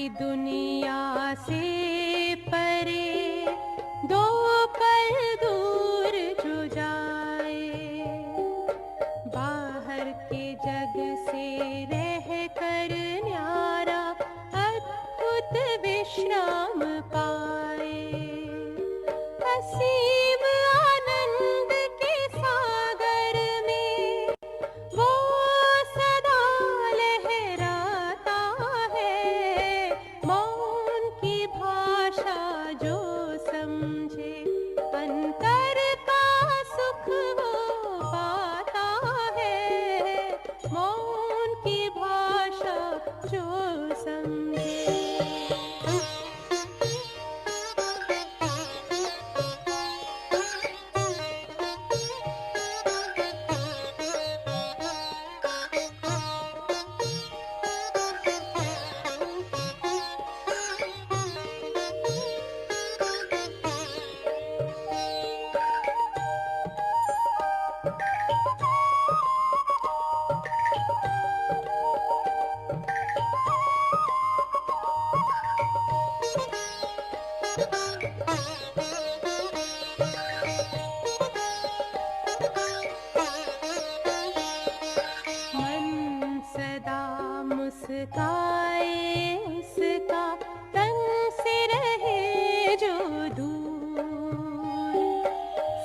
की दुनिया से परे दो पल दूर जो जाए, बाहर के जग से रह कर न्यारा अद्भुत विश्राम पाए। असीम आनंद के सागर में वो सदा लहराता है। मौन की भाषा जो समझे, अंतर का सुख वो पाता है। मौन की भाषा जो समझे। मन सदा मुस्काए उसका, तन से रहे जो दूर।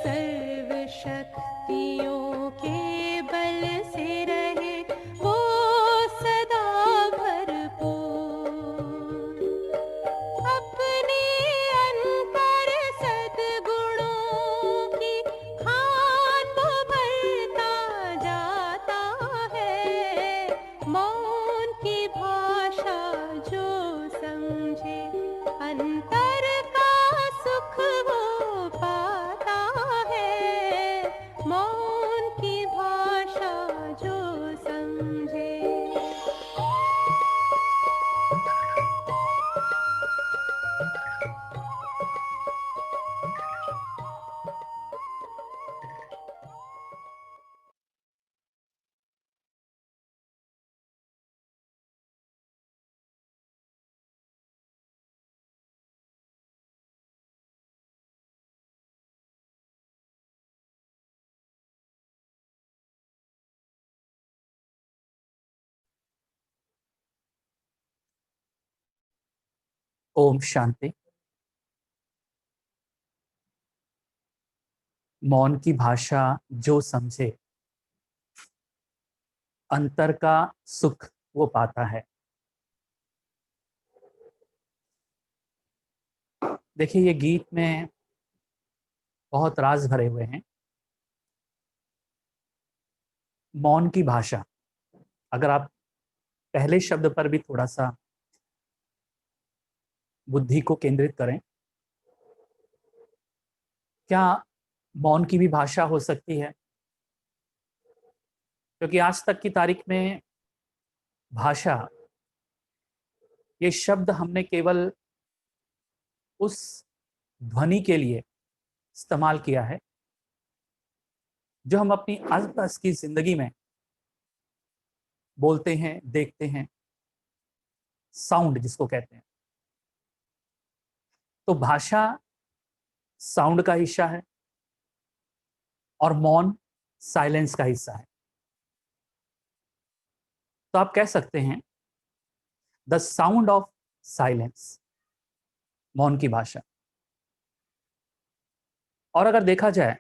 सर्व शक्तियों के बल से रहे वो सदा भरपूर। अपने अंतर सद्गुणों की खान वो भरता जाता है। मौन की भाषा जो समझे, अंतर का सुख वो पाता है। मौन की भाषा जो समझे। ओम शांति। मौन की भाषा जो समझे, अंतर का सुख वो पाता है। देखिए, ये गीत में बहुत राज भरे हुए हैं। मौन की भाषा, अगर आप पहले शब्द पर भी थोड़ा सा बुद्धि को केंद्रित करें, क्या मौन की भी भाषा हो सकती है? क्योंकि आज तक की तारीख में भाषा, ये शब्द हमने केवल उस ध्वनि के लिए इस्तेमाल किया है जो हम अपनी आसपास की जिंदगी में बोलते हैं, देखते हैं, साउंड जिसको कहते हैं। तो भाषा साउंड का हिस्सा है और मौन साइलेंस का हिस्सा है। तो आप कह सकते हैं द साउंड ऑफ साइलेंस, मौन की भाषा। और अगर देखा जाए,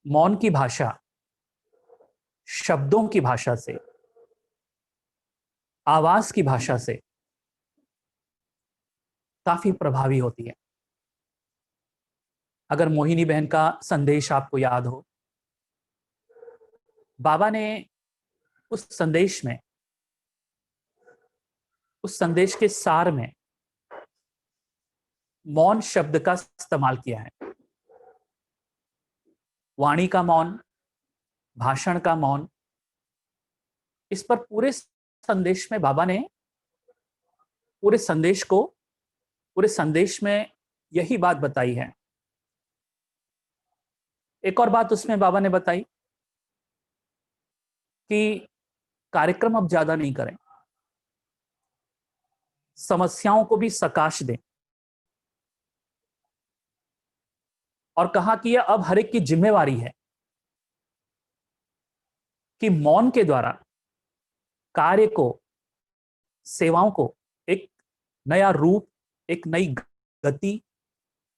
मौन की भाषा शब्दों की भाषा से, आवाज की भाषा से काफी प्रभावी होती है। अगर मोहिनी बहन का संदेश आपको याद हो, बाबा ने उस संदेश में, उस संदेश के सार में मौन शब्द का इस्तेमाल किया है। वाणी का मौन, भाषण का मौन, इस पर पूरे संदेश में बाबा ने पूरे संदेश में यही बात बताई है। एक और बात उसमें बाबा ने बताई कि कार्यक्रम अब ज्यादा नहीं करें, समस्याओं को भी सकाश दें। और कहा कि यह अब हर एक की जिम्मेवारी है कि मौन के द्वारा कार्य को, सेवाओं को एक नया रूप, एक नई गति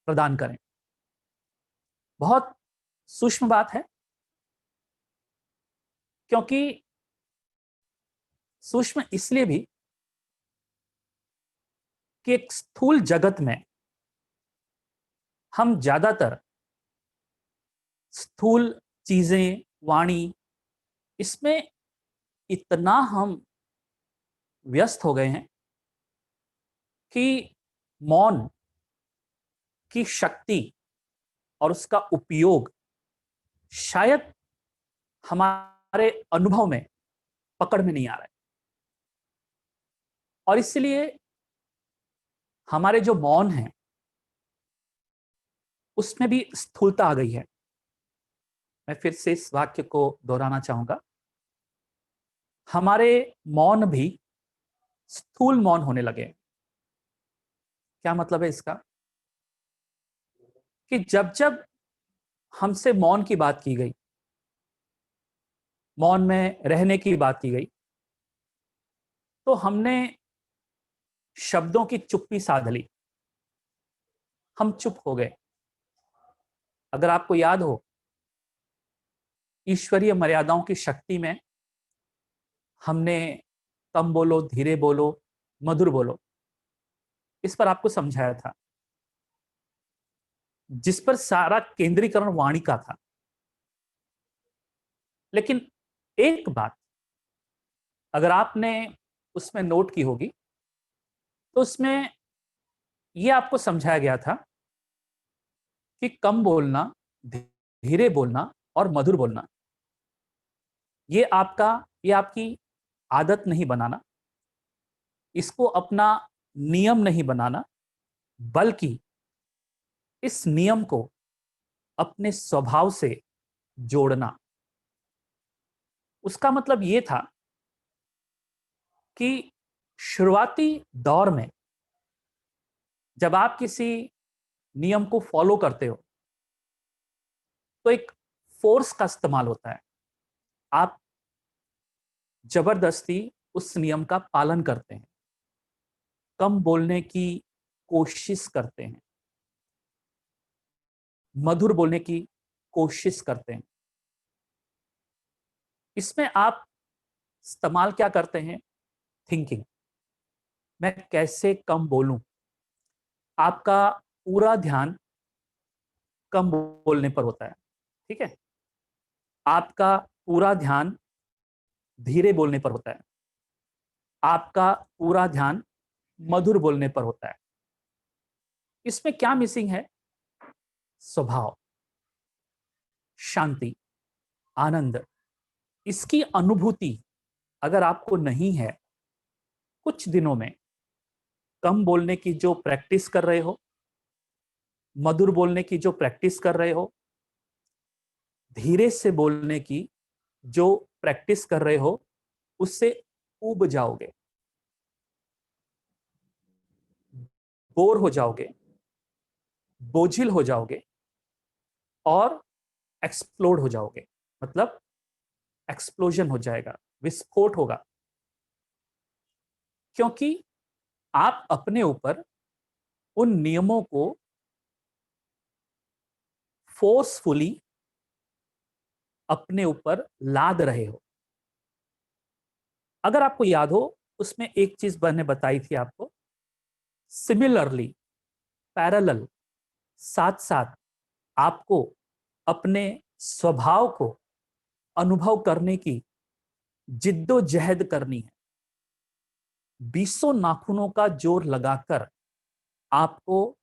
प्रदान करें। बहुत सूक्ष्म बात है, क्योंकि सूक्ष्म इसलिए भी कि एक स्थूल जगत में हम ज्यादातर स्थूल चीजें, वाणी, इसमें इतना हम व्यस्त हो गए हैं कि मौन की शक्ति और उसका उपयोग शायद हमारे अनुभव में पकड़ में नहीं आ रहा है। और इसलिए हमारे जो मौन हैं उसमें भी स्थूलता आ गई है। मैं फिर से इस वाक्य को दोहराना चाहूंगा, हमारे मौन भी स्थूल मौन होने लगे। क्या मतलब है इसका? कि जब जब हमसे मौन की बात की गई, मौन में रहने की बात की गई, तो हमने शब्दों की चुप्पी साध ली, हम चुप हो गए। अगर आपको याद हो, ईश्वरीय मर्यादाओं की शक्ति में हमने कम बोलो, धीरे बोलो, मधुर बोलो, इस पर आपको समझाया था, जिस पर सारा केंद्रीकरण वाणी का था। लेकिन एक बात अगर आपने उसमें नोट की होगी, तो उसमें यह आपको समझाया गया था कि कम बोलना, धीरे बोलना और मधुर बोलना, ये आपकी आदत नहीं बनाना, इसको अपना नियम नहीं बनाना, बल्कि इस नियम को अपने स्वभाव से जोड़ना। उसका मतलब यह था कि शुरुआती दौर में जब आप किसी नियम को फॉलो करते हो, तो एक फोर्स का इस्तेमाल होता है। आप जबरदस्ती उस नियम का पालन करते हैं, कम बोलने की कोशिश करते हैं, मधुर बोलने की कोशिश करते हैं। इसमें आप इस्तेमाल क्या करते हैं? थिंकिंग। मैं कैसे कम बोलूं? आपका पूरा ध्यान कम बोलने पर होता है, ठीक है? आपका पूरा ध्यान धीरे बोलने पर होता है, आपका पूरा ध्यान मधुर बोलने पर होता है। इसमें क्या मिसिंग है? स्वभाव, शांति, आनंद, इसकी अनुभूति अगर आपको नहीं है, कुछ दिनों में कम बोलने की जो प्रैक्टिस कर रहे हो, मधुर बोलने की जो प्रैक्टिस कर रहे हो, धीरे से बोलने की जो प्रैक्टिस कर रहे हो, उससे ऊब जाओगे, बोर हो जाओगे, बोझिल हो जाओगे और एक्सप्लोड हो जाओगे। मतलब एक्सप्लोजन हो जाएगा, विस्फोट होगा, क्योंकि आप अपने ऊपर उन नियमों को फोर्सफुली अपने ऊपर लाद रहे हो। अगर आपको याद हो, उसमें एक चीज मैंने बताई थी आपको, सिमिलरली, पैरेलल, साथ साथ आपको अपने स्वभाव को अनुभव करने की जिद्दोजहद करनी है। 20 नाखूनों का जोर लगाकर आपको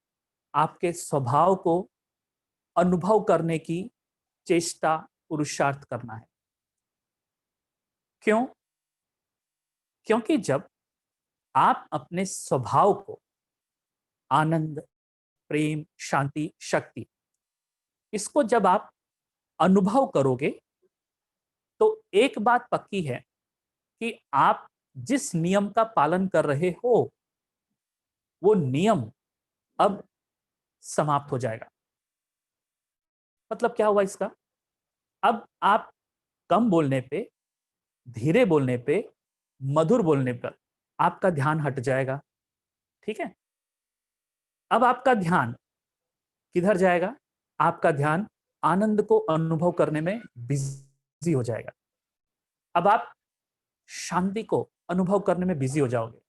आपके स्वभाव को अनुभव करने की चेष्टा, पुरुषार्थ करना है। क्यों? क्योंकि जब आप अपने स्वभाव को आनंद, प्रेम, शांति, शक्ति, इसको जब आप अनुभव करोगे, तो एक बात पक्की है कि आप जिस नियम का पालन कर रहे हो, वो नियम अब समाप्त हो जाएगा। मतलब क्या हुआ इसका? अब आप कम बोलने पे, धीरे बोलने पे, मधुर बोलने पर आपका ध्यान हट जाएगा। ठीक है? अब आपका ध्यान किधर जाएगा? आपका ध्यान आनंद को अनुभव करने में बिजी हो जाएगा। अब आप शांति को अनुभव करने में बिजी हो जाओगे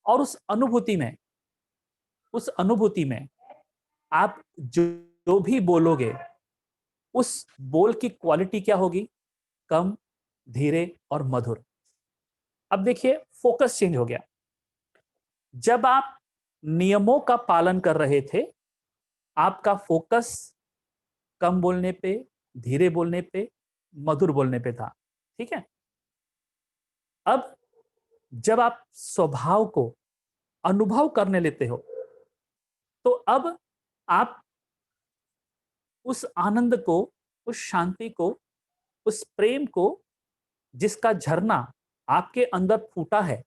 और उस अनुभूति में आप जो भी बोलोगे, उस बोल की क्वालिटी क्या होगी? कम, धीरे और मधुर। अब देखिए, फोकस चेंज हो गया। जब आप नियमों का पालन कर रहे थे, आपका फोकस कम बोलने पे, धीरे बोलने पे, मधुर बोलने पे था। ठीक है? अब जब आप स्वभाव को अनुभव करने लेते हो, तो अब आप उस आनंद को, उस शांति को, उस प्रेम को, जिसका झरना आपके अंदर फूटा है,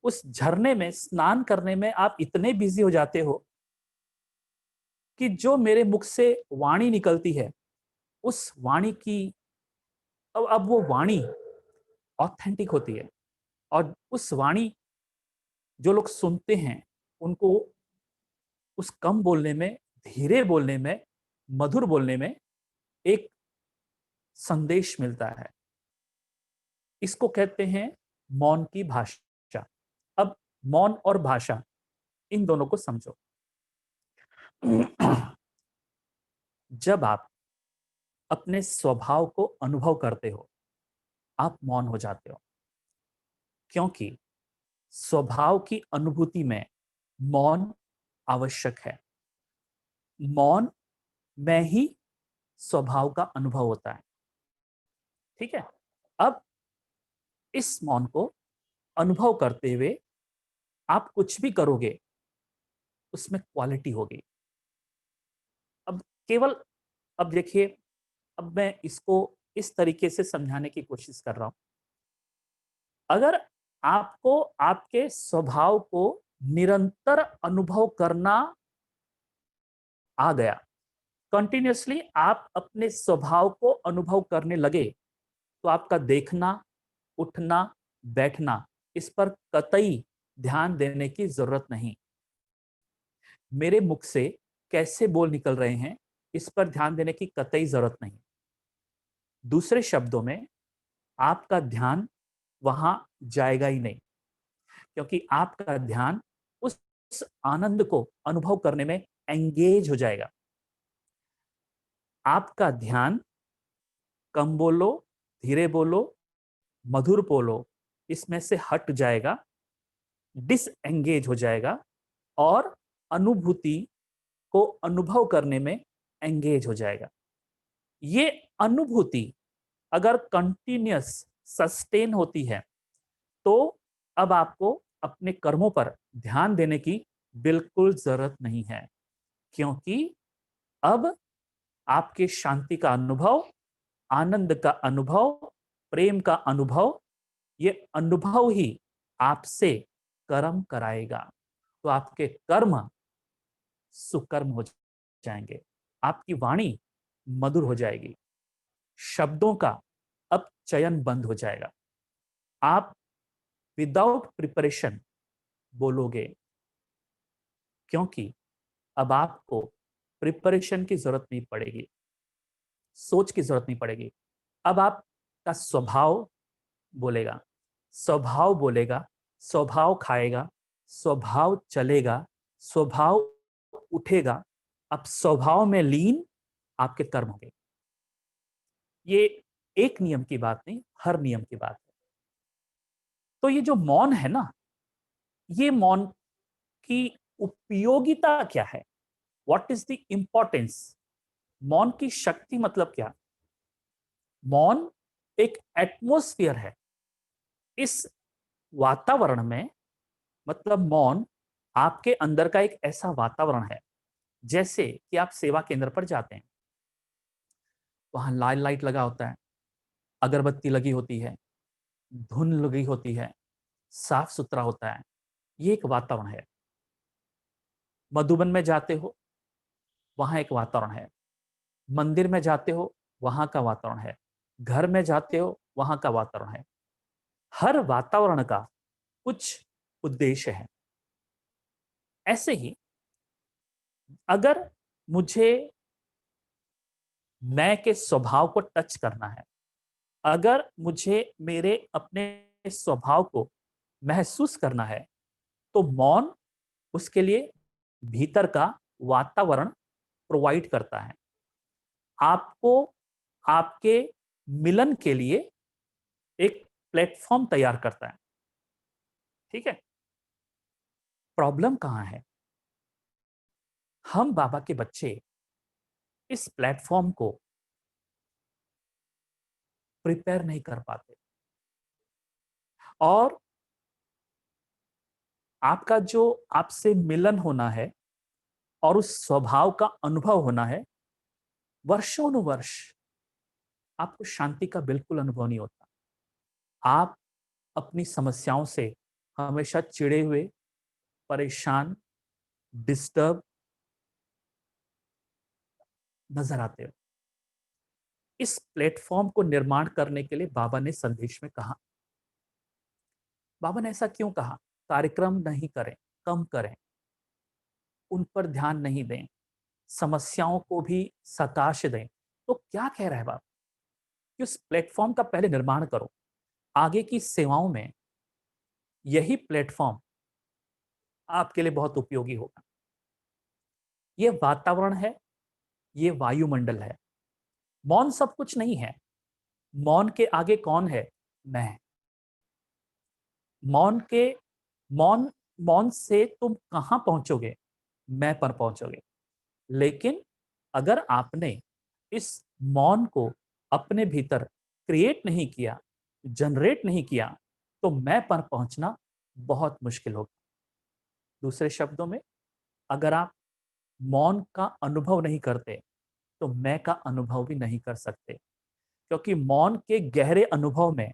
उस झरने में स्नान करने में आप इतने बिजी हो जाते हो कि जो मेरे मुख से वाणी निकलती है, उस वाणी की अब वो वाणी ऑथेंटिक होती है। और उस वाणी जो लोग सुनते हैं, उनको उस कम बोलने में, धीरे बोलने में, मधुर बोलने में एक संदेश मिलता है। इसको कहते हैं मौन की भाषा। अब मौन और भाषा, इन दोनों को समझो। जब आप अपने स्वभाव को अनुभव करते हो, आप मौन हो जाते हो, क्योंकि स्वभाव की अनुभूति में मौन आवश्यक है। मौन में ही स्वभाव का अनुभव होता है। ठीक है? अब इस मौन को अनुभव करते हुए आप कुछ भी करोगे, उसमें क्वालिटी होगी। अब केवल, अब देखिए, अब मैं इसको इस तरीके से समझाने की कोशिश कर रहा हूं। अगर आपको आपके स्वभाव को निरंतर अनुभव करना आ गया, कंटिन्यूअसली आप अपने स्वभाव को अनुभव करने लगे, तो आपका देखना, उठना, बैठना, इस पर कतई ध्यान देने की जरूरत नहीं। मेरे मुख से कैसे बोल निकल रहे हैं, इस पर ध्यान देने की कतई जरूरत नहीं। दूसरे शब्दों में, आपका ध्यान वहां जाएगा ही नहीं, क्योंकि आपका ध्यान उस आनंद को अनुभव करने में एंगेज हो जाएगा। आपका ध्यान कम बोलो, धीरे बोलो, मधुर बोलो, इसमें से हट जाएगा, डिसएंगेज हो जाएगा और अनुभूति को अनुभव करने में एंगेज हो जाएगा। ये अनुभूति अगर कंटिन्यूअस, सस्टेन होती है, तो अब आपको अपने कर्मों पर ध्यान देने की बिल्कुल जरूरत नहीं है, क्योंकि अब आपके शांति का अनुभव, आनंद का अनुभव, प्रेम का अनुभव, ये अनुभव ही आपसे कर्म कराएगा। तो आपके कर्म सुकर्म हो जाएंगे, आपकी वाणी मधुर हो जाएगी, शब्दों का अब चयन बंद हो जाएगा, आप विदाउट प्रिपरेशन बोलोगे, क्योंकि अब आपको प्रिपरेशन की जरूरत नहीं पड़ेगी, सोच की जरूरत नहीं पड़ेगी। अब आपका स्वभाव बोलेगा, स्वभाव बोलेगा, स्वभाव खाएगा, स्वभाव चलेगा, स्वभाव उठेगा। अब स्वभाव में लीन आपके कर्म होंगे। ये एक नियम की बात नहीं, हर नियम की बात है। तो ये जो मौन है ना, ये मौन की उपयोगिता क्या है? What is the importance? मौन की शक्ति मतलब क्या? मौन एक एटमॉस्फेयर है। इस वातावरण में, मतलब मौन आपके अंदर का एक ऐसा वातावरण है, जैसे कि आप सेवा केंद्र पर जाते हैं, वहां लाल लाइट लगा होता है, अगरबत्ती लगी होती है, धुन लगी होती है, साफ सुथरा होता है। ये एक वातावरण है। मधुबन में जाते हो, वहां एक वातावरण है। मंदिर में जाते हो, वहां का वातावरण है। घर में जाते हो, वहां का वातावरण है। हर वातावरण का कुछ उद्देश्य है। ऐसे ही अगर मुझे मैं के स्वभाव को टच करना है, अगर मुझे मेरे अपने स्वभाव को महसूस करना है, तो मौन उसके लिए भीतर का वातावरण प्रोवाइड करता है। आपको आपके मिलन के लिए एक प्लेटफॉर्म तैयार करता है। ठीक है? प्रॉब्लम कहां है? हम बाबा के बच्चे इस प्लेटफॉर्म को प्रिपेयर नहीं कर पाते, और आपका जो आपसे मिलन होना है और उस स्वभाव का अनुभव होना है, वर्षों-अनुवर्ष आपको शांति का बिल्कुल अनुभव नहीं होता। आप अपनी समस्याओं से हमेशा चिढ़े हुए, परेशान, डिस्टर्ब नजर आते हो। इस प्लेटफॉर्म को निर्माण करने के लिए बाबा ने संदेश में कहा। बाबा ने ऐसा क्यों कहा? कार्यक्रम नहीं करें, कम करें, उन पर ध्यान नहीं दें, समस्याओं को भी सकाश दें। तो क्या कह रहा है बाबा? कि उस प्लेटफॉर्म का पहले निर्माण करो। आगे की सेवाओं में यही प्लेटफॉर्म आपके लिए बहुत उपयोगी होगा। ये वातावरण है, ये वायुमंडल है। मौन सब कुछ नहीं है। मौन के आगे कौन है? मैं। मौन के मौन मौन से तुम कहां पहुंचोगे? मैं पर पहुंचोगे। लेकिन अगर आपने इस मौन को अपने भीतर क्रिएट नहीं किया, जनरेट नहीं किया, तो मैं पर पहुंचना बहुत मुश्किल होगा। दूसरे शब्दों में, अगर आप मौन का अनुभव नहीं करते, तो मैं का अनुभव भी नहीं कर सकते, क्योंकि मौन के गहरे अनुभव में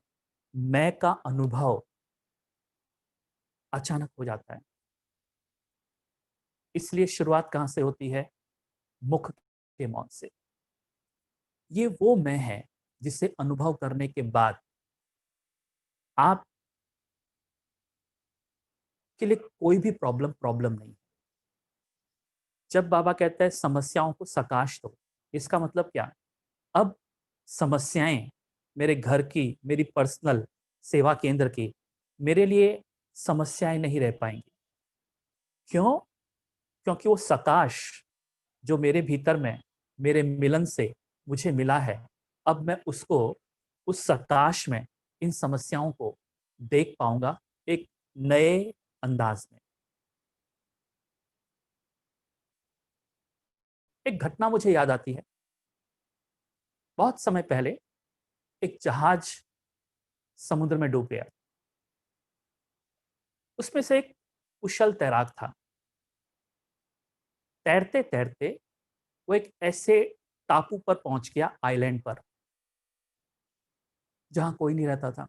मैं का अनुभव अचानक हो जाता है। इसलिए शुरुआत कहां से होती है? मुख के मौन से। ये वो मैं है जिसे अनुभव करने के बाद आपके लिए कोई भी प्रॉब्लम प्रॉब्लम नहीं। जब बाबा कहता है समस्याओं को सकाश दो, इसका मतलब क्या? अब समस्याएं मेरे घर की, मेरी पर्सनल सेवा केंद्र की, मेरे लिए समस्याएं नहीं रह पाएंगी। क्यों? क्योंकि वो सकाश जो मेरे भीतर में मेरे मिलन से मुझे मिला है, अब मैं उसको, उस सकाश में इन समस्याओं को देख पाऊंगा एक नए अंदाज में। एक घटना मुझे याद आती है। बहुत समय पहले एक जहाज समुद्र में डूब गया। उसमें से एक कुशल तैराक था। तैरते तैरते वो एक ऐसे टापू पर पहुंच गया, आइलैंड पर, जहां कोई नहीं रहता था।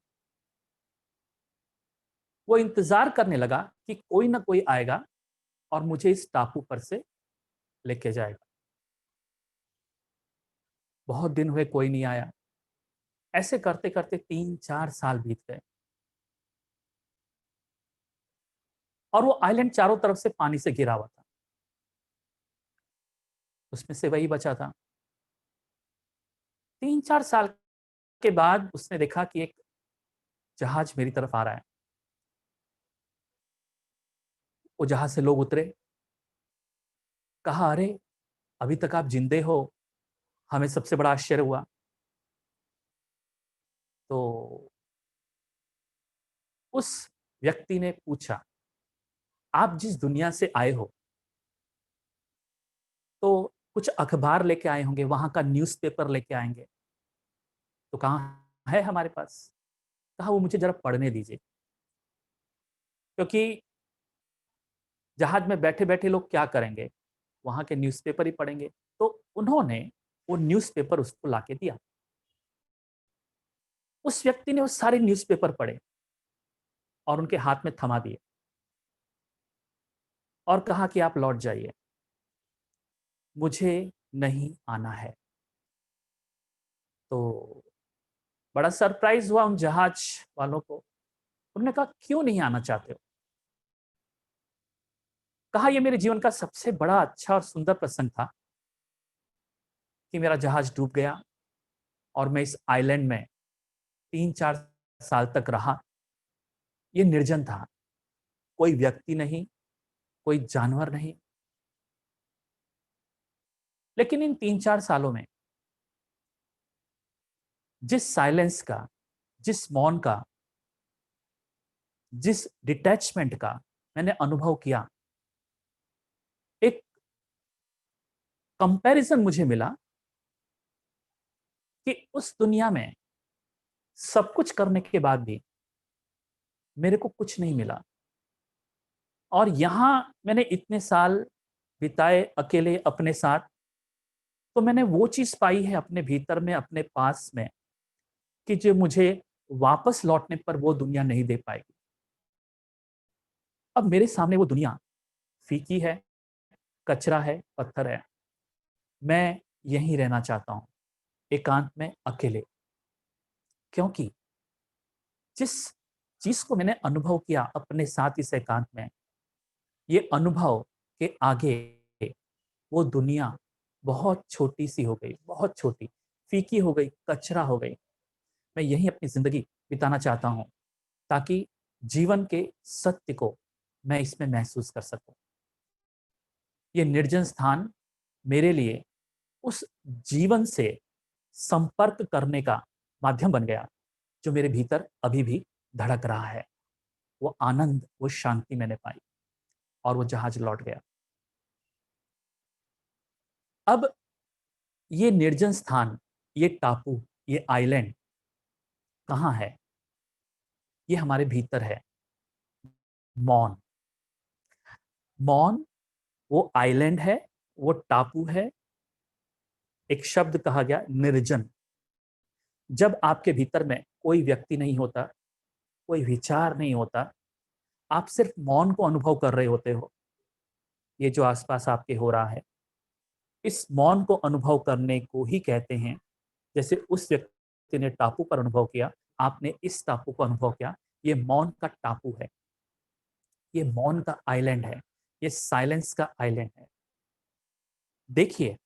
वो इंतजार करने लगा कि कोई ना कोई आएगा और मुझे इस टापू पर से लेके जाएगा। बहुत दिन हुए, कोई नहीं आया। ऐसे करते करते 3-4 साल बीत गए, और वो आइलैंड चारों तरफ से पानी से घिरा हुआ था। उसमें से वही बचा था। 3-4 साल के बाद उसने देखा कि एक जहाज मेरी तरफ आ रहा है। वो जहाज से लोग उतरे। कहा, अरे अभी तक आप जिंदे हो, हमें सबसे बड़ा आश्चर्य हुआ। तो उस व्यक्ति ने पूछा, आप जिस दुनिया से आए हो, तो कुछ अखबार लेके आए होंगे, वहां का न्यूज़पेपर लेके आएंगे। तो कहाँ है हमारे पास? कहा, वो मुझे जरा पढ़ने दीजिए। क्योंकि जहाज में बैठे बैठे लोग क्या करेंगे? वहां के न्यूज़पेपर ही पढ़ेंगे। तो उन्होंने वो न्यूज़पेपर उसको लाके दिया। उस व्यक्ति ने वो सारे न्यूज़पेपर पढ़े और उनके हाथ में थमा दिए, और कहा कि आप लौट जाइए, मुझे नहीं आना है। तो बड़ा सरप्राइज हुआ उन जहाज वालों को। उन्होंने कहा क्यों नहीं आना चाहते हो? कहा ये मेरे जीवन का सबसे बड़ा अच्छा और सुंदर प्रसंग था कि मेरा जहाज डूब गया और मैं इस आइलैंड में 3-4 साल तक रहा। ये निर्जन था, कोई व्यक्ति नहीं, कोई जानवर नहीं। लेकिन इन 3-4 सालों में जिस साइलेंस का, जिस मौन का, जिस डिटैचमेंट का मैंने अनुभव किया, एक कंपैरिजन मुझे मिला कि उस दुनिया में सब कुछ करने के बाद भी मेरे को कुछ नहीं मिला। और यहां मैंने इतने साल बिताए अकेले अपने साथ, तो मैंने वो चीज पाई है अपने भीतर में, अपने पास में, कि जो मुझे वापस लौटने पर वो दुनिया नहीं दे पाएगी। अब मेरे सामने वो दुनिया फीकी है, कचरा है, पत्थर है। मैं यहीं रहना चाहता हूं, एकांत में, अकेले। क्योंकि जिस चीज को मैंने अनुभव किया अपने साथ इस एकांत में, ये अनुभव के आगे वो दुनिया बहुत छोटी सी हो गई, बहुत छोटी, फीकी हो गई, कचरा हो गई। मैं यहीं अपनी जिंदगी बिताना चाहता हूं ताकि जीवन के सत्य को मैं इसमें महसूस कर सकूं। ये निर्जन स्थान मेरे लिए उस जीवन से संपर्क करने का माध्यम बन गया जो मेरे भीतर अभी भी धड़क रहा है। वो आनंद, वो शांति मैंने पाई और वो जहाज लौट गया। अब ये निर्जन स्थान, ये टापू, ये आइलैंड कहाँ है? ये हमारे भीतर है। मौन। मौन वो आइलैंड है, वो टापू है। एक शब्द कहा गया, निर्जन। जब आपके भीतर में कोई व्यक्ति नहीं होता, कोई विचार नहीं होता, आप सिर्फ मौन को अनुभव कर रहे होते हो। ये जो आसपास आपके हो रहा है, इस मौन को अनुभव करने को ही कहते हैं। जैसे उस व्यक्ति ने टापू पर अनुभव किया, आपने इस टापू को अनुभव किया। ये मौन का टापू है, ये मौन का आइलैंड है, ये साइलेंस का आइलैंड है। देखिए,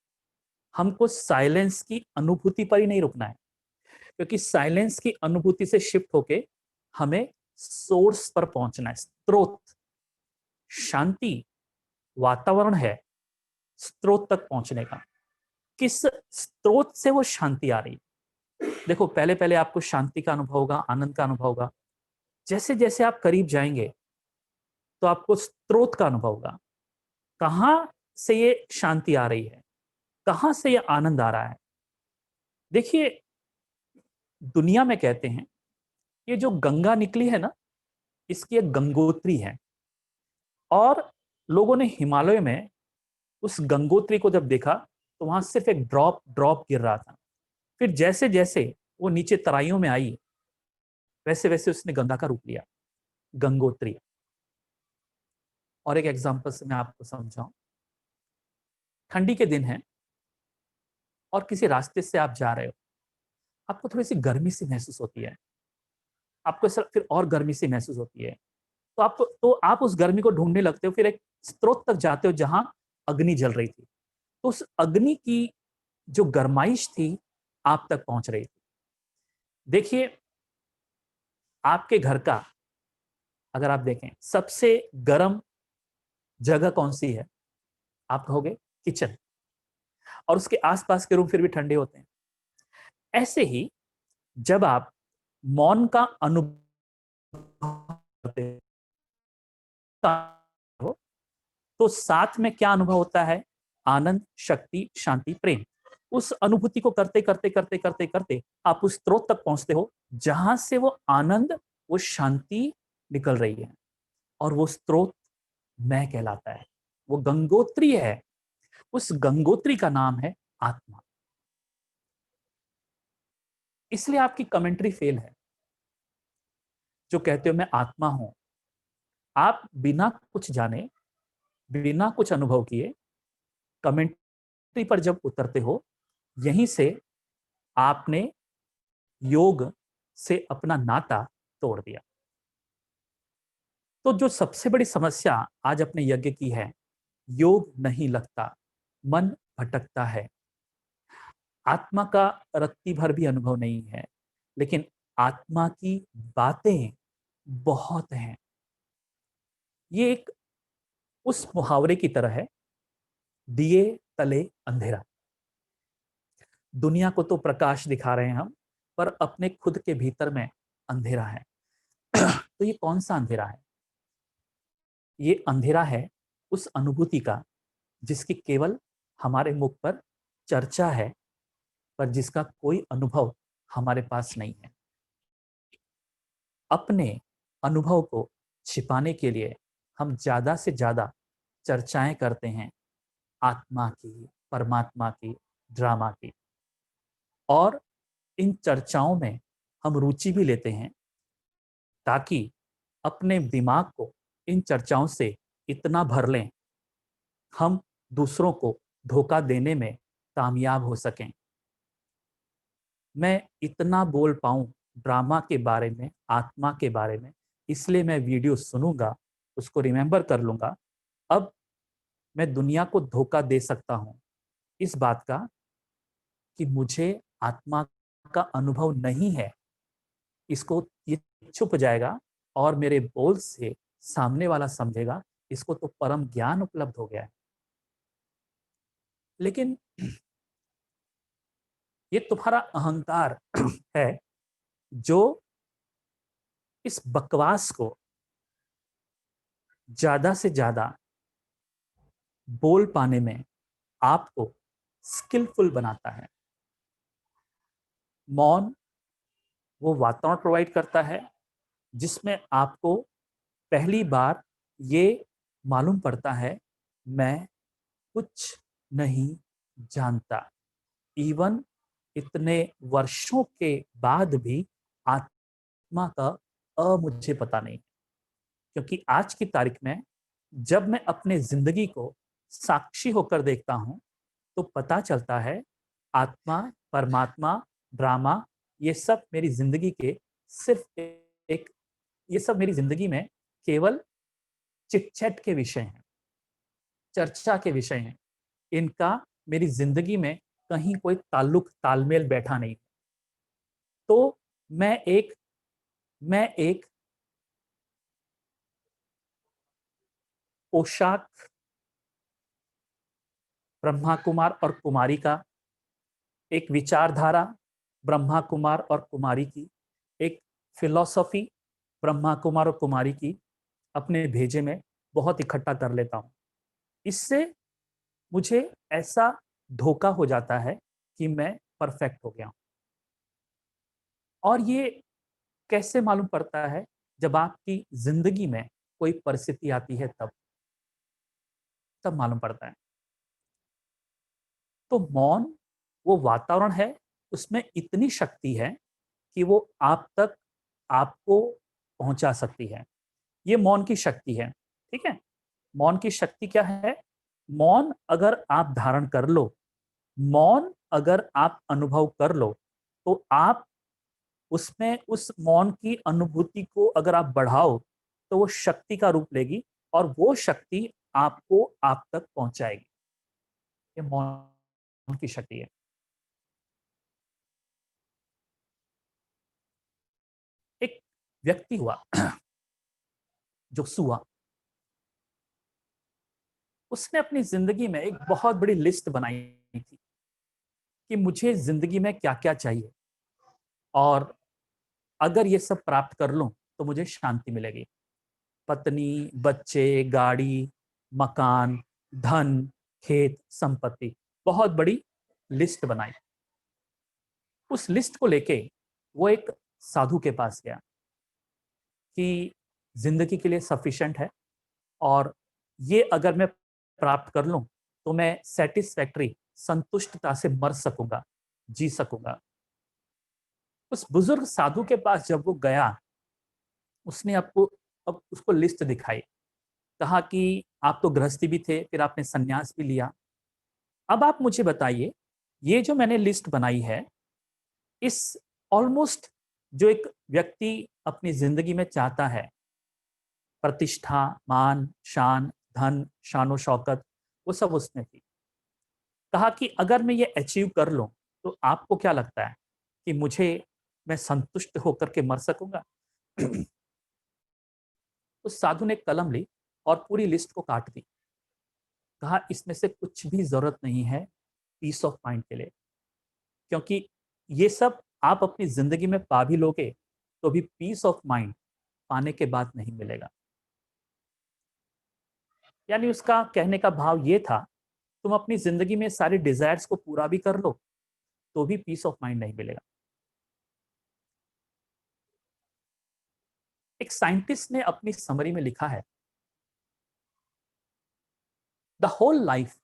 हमको साइलेंस की अनुभूति पर ही नहीं रुकना है, क्योंकि साइलेंस की अनुभूति से शिफ्ट होके हमें सोर्स पर पहुंचना है, स्रोत। शांति वातावरण है स्रोत तक पहुंचने का। किस स्रोत से वो शांति आ रही है? देखो, पहले पहले आपको शांति का अनुभव होगा, आनंद का अनुभव होगा। जैसे जैसे आप करीब जाएंगे तो आपको स्रोत का अनुभव होगा। कहां से ये शांति आ रही है, कहां से ये आनंद आ रहा है? देखिए, दुनिया में कहते हैं ये जो गंगा निकली है ना, इसकी एक गंगोत्री है। और लोगों ने हिमालय में उस गंगोत्री को जब देखा तो वहां सिर्फ एक ड्रॉप ड्रॉप गिर रहा था। फिर जैसे जैसे वो नीचे तराइयों में आई, वैसे वैसे उसने गंगा का रूप लिया, गंगोत्री। और एक एग्जांपल से मैं आपको समझाऊं। ठंडी के दिन है और किसी रास्ते से आप जा रहे हो, आपको थोड़ी सी गर्मी सी महसूस होती है, आपको ऐसा फिर और गर्मी सी महसूस होती है। तो आप उस गर्मी को ढूंढने लगते हो, फिर एक स्रोत तक जाते हो जहां अग्नि जल रही थी। तो उस अग्नि की जो गरमाइश थी आप तक पहुंच रही थी। देखिए, आपके घर का अगर आप देखें, सबसे गर्म जगह कौन सी है? आप कहोगे किचन। और उसके आसपास के रूम फिर भी ठंडे होते हैं। ऐसे ही जब आप मौन का अनुभव करते हो तो साथ में क्या अनुभव होता है? आनंद, शक्ति, शांति, प्रेम। उस अनुभूति को करते करते करते करते करते आप उस स्रोत तक पहुंचते हो जहां से वो आनंद, वो शांति निकल रही है। और वो स्रोत मैं कहलाता है, वो गंगोत्री है। उस गंगोत्री का नाम है आत्मा। इसलिए आपकी कमेंट्री फेल है जो कहते हो मैं आत्मा हूं। आप बिना कुछ जाने बिना कुछ अनुभव किए कमेंट्री पर जब उतरते हो, यहीं से आपने योग से अपना नाता तोड़ दिया। तो जो सबसे बड़ी समस्या आज अपने यज्ञ की है, योग नहीं लगता, मन भटकता है, आत्मा का रत्ती भर भी अनुभव नहीं है, लेकिन आत्मा की बातें बहुत हैं। ये एक उस मुहावरे की तरह है, दिए तले अंधेरा। दुनिया को तो प्रकाश दिखा रहे हैं हम, पर अपने खुद के भीतर में अंधेरा है। तो ये कौन सा अंधेरा है? ये अंधेरा है उस अनुभूति का जिसकी केवल हमारे मुख पर चर्चा है, पर जिसका कोई अनुभव हमारे पास नहीं है। अपने अनुभव को छिपाने के लिए हम ज्यादा से ज्यादा चर्चाएं करते हैं, आत्मा की, परमात्मा की, ड्रामा की। और इन चर्चाओं में हम रुचि भी लेते हैं ताकि अपने दिमाग को इन चर्चाओं से इतना भर लें, हम दूसरों को धोखा देने में कामयाब हो सकें। मैं इतना बोल पाऊं ड्रामा के बारे में, आत्मा के बारे में, इसलिए मैं वीडियो सुनूंगा, उसको रिमेंबर कर लूंगा। अब मैं दुनिया को धोखा दे सकता हूं इस बात का कि मुझे आत्मा का अनुभव नहीं है। इसको ये छुप जाएगा और मेरे बोल से सामने वाला समझेगा इसको तो परम ज्ञान उपलब्ध हो गया है। लेकिन ये तुम्हारा अहंकार है जो इस बकवास को ज्यादा से ज्यादा बोल पाने में आपको स्किलफुल बनाता है। मौन वो वातावरण प्रोवाइड करता है जिसमें आपको पहली बार ये मालूम पड़ता है, मैं कुछ नहीं जानता। इवन इतने वर्षों के बाद भी आत्मा का मुझे पता नहीं। क्योंकि आज की तारीख में जब मैं अपने जिंदगी को साक्षी होकर देखता हूं तो पता चलता है आत्मा, परमात्मा, ड्रामा, ये सब मेरी जिंदगी के सिर्फ एक ये सब मेरी जिंदगी में केवल चिट-चैट के विषय हैं, चर्चा के विषय हैं। इनका मेरी जिंदगी में कहीं कोई ताल्लुक, तालमेल बैठा नहीं। तो मैं एक पोशाक, ब्रह्मा कुमार और कुमारी का, एक विचारधारा ब्रह्मा कुमार और कुमारी की, एक फिलॉसफी ब्रह्मा कुमार और कुमारी की अपने भेजे में बहुत इकट्ठा कर लेता हूँ। इससे मुझे ऐसा धोखा हो जाता है कि मैं परफेक्ट हो गया हूँ। और ये कैसे मालूम पड़ता है? जब आपकी जिंदगी में कोई परिस्थिति आती है तब मालूम पड़ता है। तो मौन वो वातावरण है, उसमें इतनी शक्ति है कि वो आप तक आपको पहुंचा सकती है। ये मौन की शक्ति है। ठीक है? मौन की शक्ति क्या है? मौन अगर आप धारण कर लो, मौन अगर आप अनुभव कर लो, तो आप उसमें उस मौन की अनुभूति को अगर आप बढ़ाओ तो वो शक्ति का रूप लेगी और वो शक्ति आपको आप तक पहुंचाएगी। ये मौन की शक्ति है। एक व्यक्ति हुआ जो सुआ, उसने अपनी जिंदगी में एक बहुत बड़ी लिस्ट बनाई थी कि मुझे जिंदगी में क्या क्या चाहिए और अगर ये सब प्राप्त कर लूं तो मुझे शांति मिलेगी। पत्नी, बच्चे, गाड़ी, मकान, धन, खेत, संपत्ति, बहुत बड़ी लिस्ट बनाई। उस लिस्ट को लेके वो एक साधु के पास गया कि जिंदगी के लिए सफिशिएंट है और ये अगर मैं प्राप्त कर लूं तो मैं सेटिस्फैक्टरी, संतुष्टता से मर सकूंगा, जी सकूंगा। उस बुजुर्ग साधु के पास जब वो गया, उसने अब उसको लिस्ट दिखाई कहा कि आप तो गृहस्थी भी थे, फिर आपने संन्यास भी लिया। अब आप मुझे बताइए, ये जो मैंने लिस्ट बनाई है, इस ऑलमोस्ट जो एक व्यक्ति अपनी जिंदगी में चाहता है, प्रतिष्ठा, मान, शान, धन, शानो शौकत, वो सब उसमें थी। कहा कि अगर मैं ये अचीव कर लूं तो आपको क्या लगता है कि मैं संतुष्ट होकर के मर सकूंगा? उस साधु ने कलम ली और पूरी लिस्ट को काट दी। कहा इसमें से कुछ भी जरूरत नहीं है पीस ऑफ माइंड के लिए, क्योंकि ये सब आप अपनी जिंदगी में पा भी लोगे तो भी पीस ऑफ माइंड पाने के बाद नहीं मिलेगा। यानी उसका कहने का भाव ये था, तुम अपनी जिंदगी में सारी डिजायर्स को पूरा भी कर लो तो भी पीस ऑफ माइंड नहीं मिलेगा। एक साइंटिस्ट ने अपनी समरी में लिखा है, the whole life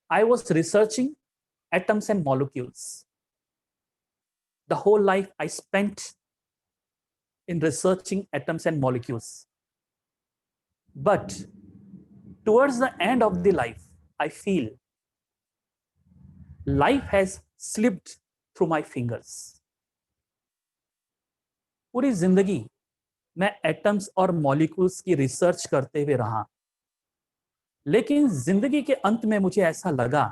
I was researching atoms and molecules, the whole life I spent in researching atoms and molecules. But towards the end of the life, I feel life has slipped through my fingers. पूरी जिंदगी मैं atoms और molecules की research करते हुए रहा, लेकिन जिंदगी के अंत में मुझे ऐसा लगा